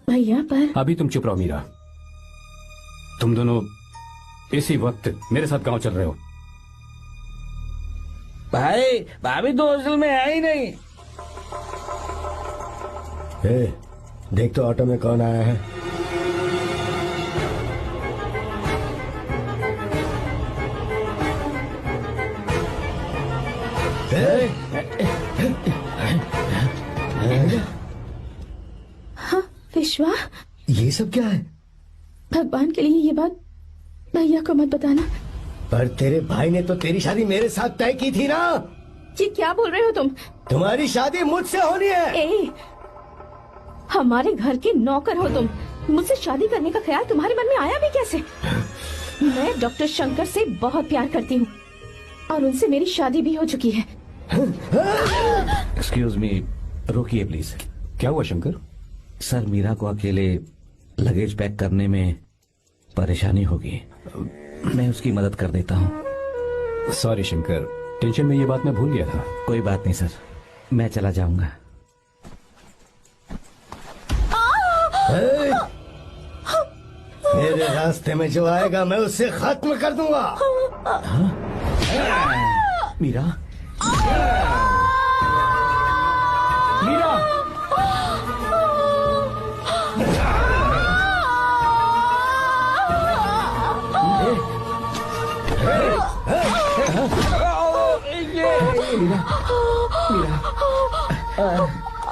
B: भैया पर
I: अभी तुम चुप रहो मीरा। तुम दोनों इसी वक्त मेरे साथ गांव चल रहे हो।
F: भाई, भाभी तो हॉस्टल में है ही नहीं।
J: देख तो ऑटो में कौन आया है।
B: हाँ विश्वा,
J: ये सब क्या है?
B: भगवान के लिए ये बात भैया को मत बताना।
J: पर तेरे भाई ने तो तेरी शादी मेरे साथ तय की थी ना।
B: ये क्या बोल रहे हो तुम?
J: तुम्हारी शादी मुझसे होनी है।
B: ए, हमारे घर के नौकर हो तुम, मुझसे शादी करने का ख्याल तुम्हारे मन में आया भी कैसे? मैं डॉक्टर शंकर से बहुत प्यार करती हूँ और उनसे मेरी शादी भी हो चुकी है।
F: एक्सक्यूज मी, रोकिए प्लीज।
I: क्या हुआ शंकर?
F: सर, मीरा को अकेले लगेज पैक करने में परेशानी होगी, मैं उसकी मदद कर देता हूँ।
I: सॉरी शंकर, टेंशन में ये बात मैं भूल गया था।
F: कोई बात नहीं सर, मैं चला जाऊंगा।
J: मेरे रास्ते में जो आएगा मैं उससे खत्म कर दूंगा।
F: मीरा, मीरा, मीरा,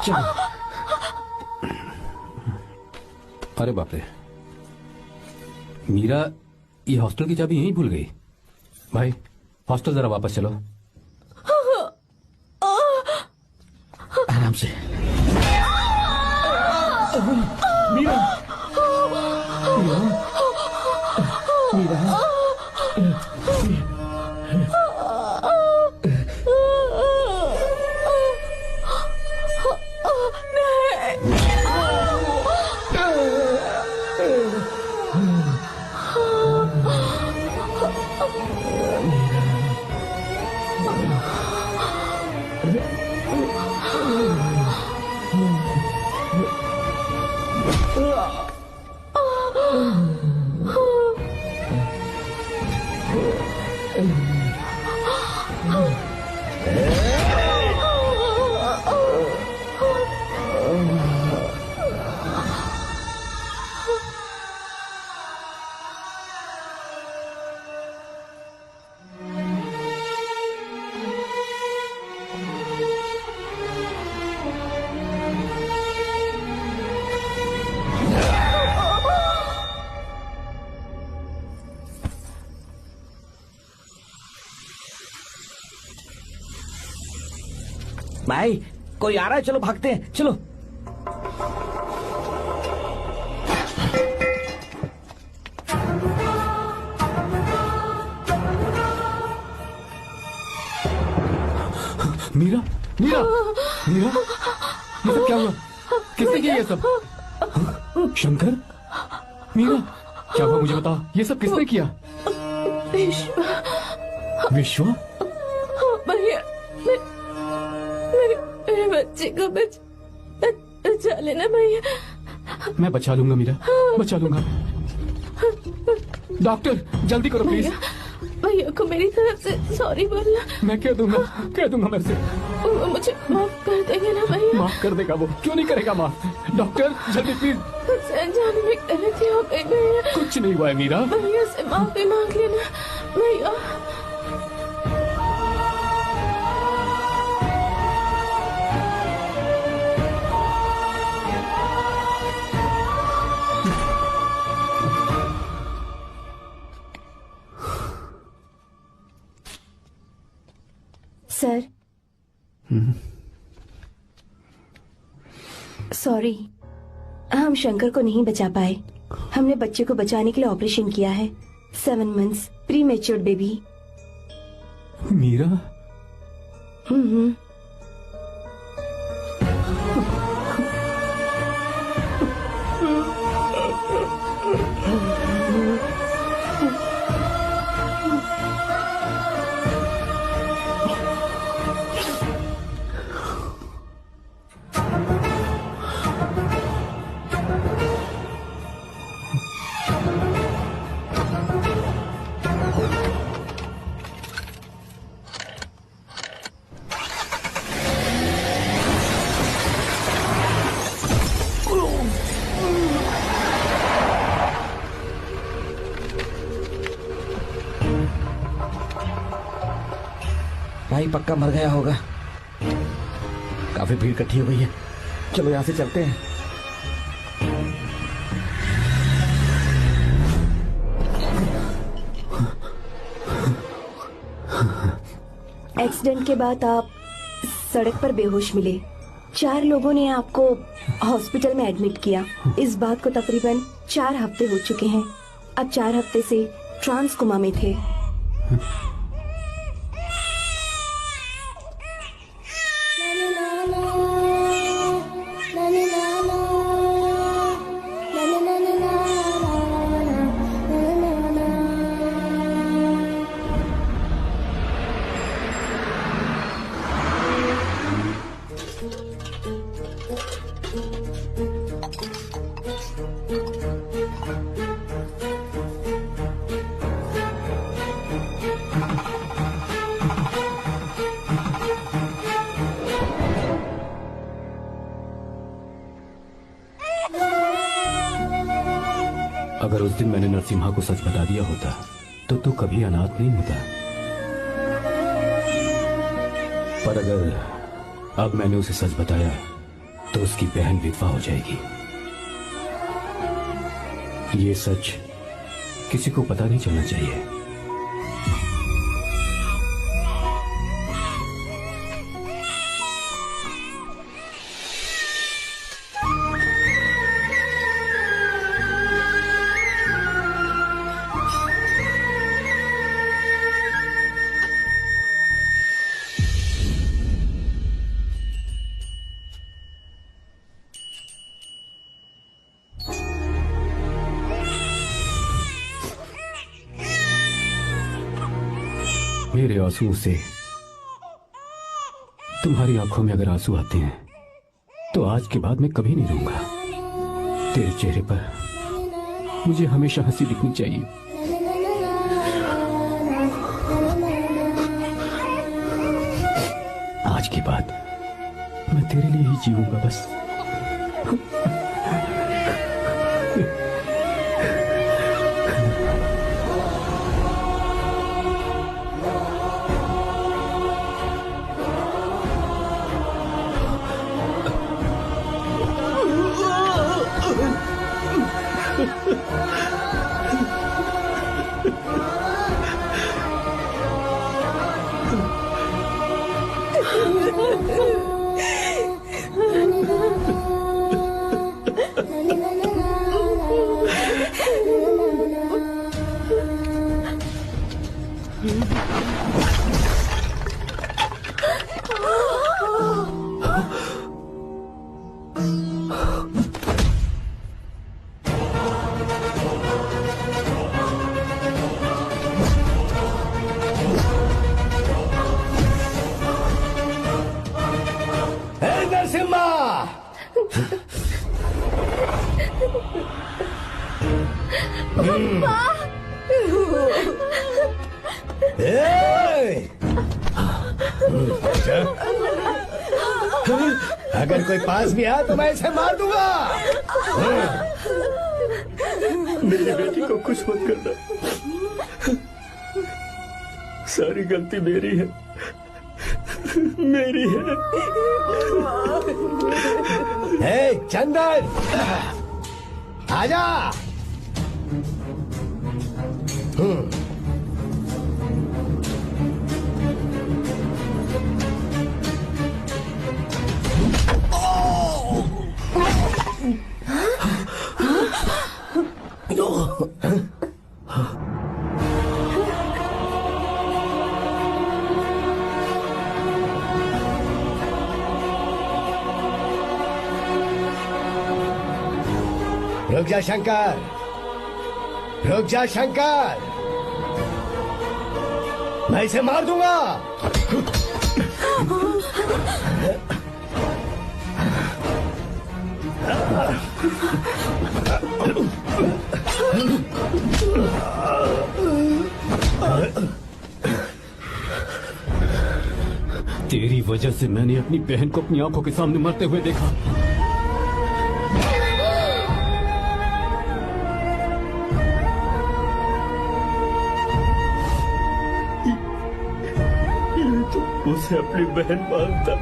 F: चलो।
I: अरे बाप रे, मीरा ये हॉस्टल की चाबी यहीं भूल गई। भाई हॉस्टल जरा वापस चलो।
F: आराम से। मीरा, मीरा, मीरा। भाई कोई आ रहा है, चलो भागते हैं, चलो।
I: मीरा, मीरा, मीरा, ये सब क्या हुआ? किसने किया ये सब? शंकर, मीरा, क्या हुआ मुझे बताओ, ये सब किसने किया? विश्वा?
B: भैया, मेरे बच्चे को बचा लेना भैया।
I: मैं बचा लूंगा मीरा, बचा लूंगा। डॉक्टर जल्दी करो प्लीज।
B: भैया को मेरी तरफ से सॉरी बोलना।
I: मैं कह दूंगा मैं से।
B: मुझे माफ कर देंगे ना भैया?
I: माफ कर देगा वो, क्यों नहीं करेगा माफ? डॉक्टर जल्दी प्लीज।
B: अनजाने में गलती हो गई भैया।
I: कुछ नहीं हुआ है मीरा।
B: भैया से माफी मांग लेना भैया।
E: सर, सॉरी, हम शंकर को नहीं बचा पाए। हमने बच्चे को बचाने के लिए ऑपरेशन किया है। 7 months प्रीमेच्योर बेबी।
I: मीरा?
F: भाई पक्का मर गया होगा। काफी भीड़ इकट्ठी हो गई है, चलो यहाँ से चलते हैं।
E: एक्सीडेंट के बाद आप सड़क पर बेहोश मिले। 4 लोगों ने आपको हॉस्पिटल में एडमिट किया। इस बात को तकरीबन 4 हफ्ते हो चुके हैं। अब 4 हफ्ते से ट्रांस कोमा में थे।
I: अगर उस दिन मैंने नरसिम्हा को सच बता दिया होता तो तू कभी अनाथ नहीं होता। पर अगर अब मैंने उसे सच बताया तो उसकी बहन विधवा हो जाएगी। ये सच किसी को पता नहीं चलना चाहिए। मेरे आंसुओं से तुम्हारी आंखों में अगर आंसू आते हैं तो आज के बाद मैं कभी नहीं रोऊंगा। तेरे चेहरे पर मुझे हमेशा हंसी दिखनी चाहिए। आज के बाद मैं तेरे लिए ही जीऊंगा बस।
J: अगर कोई पास भी आया तो मैं इसे मार दूंगा।
D: मेरी बेटी को कुछ मत करना, सारी गलती मेरी है, मेरी है।
J: हे चंदन, आजा। रुक जा शंकर, रुक जा शंकर, मैं इसे मार दूंगा।
I: तेरी वजह से मैंने अपनी बहन को अपनी आंखों के सामने मरते हुए देखा।
D: उसे अपनी बहन मानता।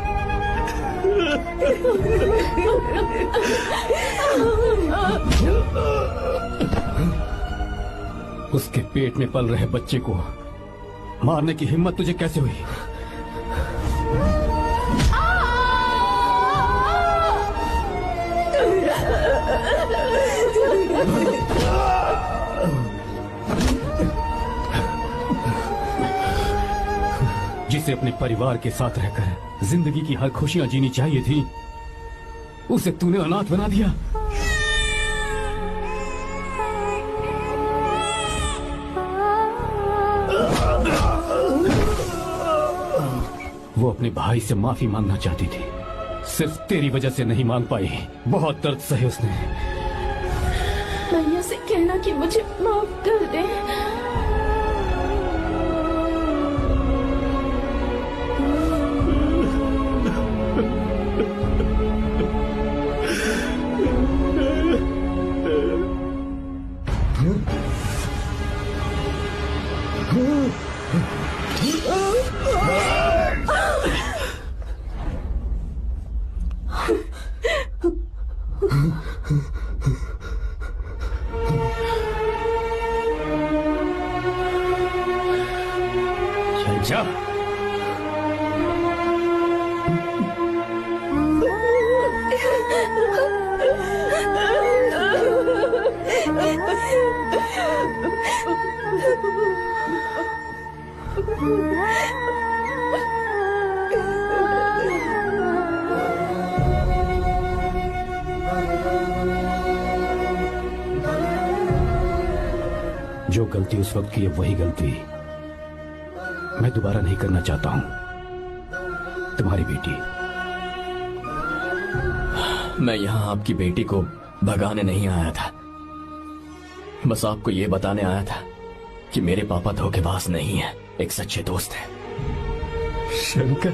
I: उसके पेट में पल रहे बच्चे को मारने की हिम्मत तुझे कैसे हुई? जिसे अपने परिवार के साथ रहकर जिंदगी की हर खुशियां जीनी चाहिए थी, उसे तूने अनाथ बना दिया। वो अपने भाई से माफी मांगना चाहती थी, सिर्फ तेरी वजह से नहीं मांग पाई। बहुत दर्द सहे उसने।
B: भैया से कहना कि मुझे माफ कर दे।
D: जा।
I: जो गलती उस वक्त की है वही गलती मैं दोबारा नहीं करना चाहता हूं। तुम्हारी बेटी।
D: मैं यहाँ आपकी बेटी को भगाने नहीं आया था, बस आपको ये बताने आया था कि मेरे पापा धोखेबाज नहीं है, एक सच्चे दोस्त है।
N: शंकर,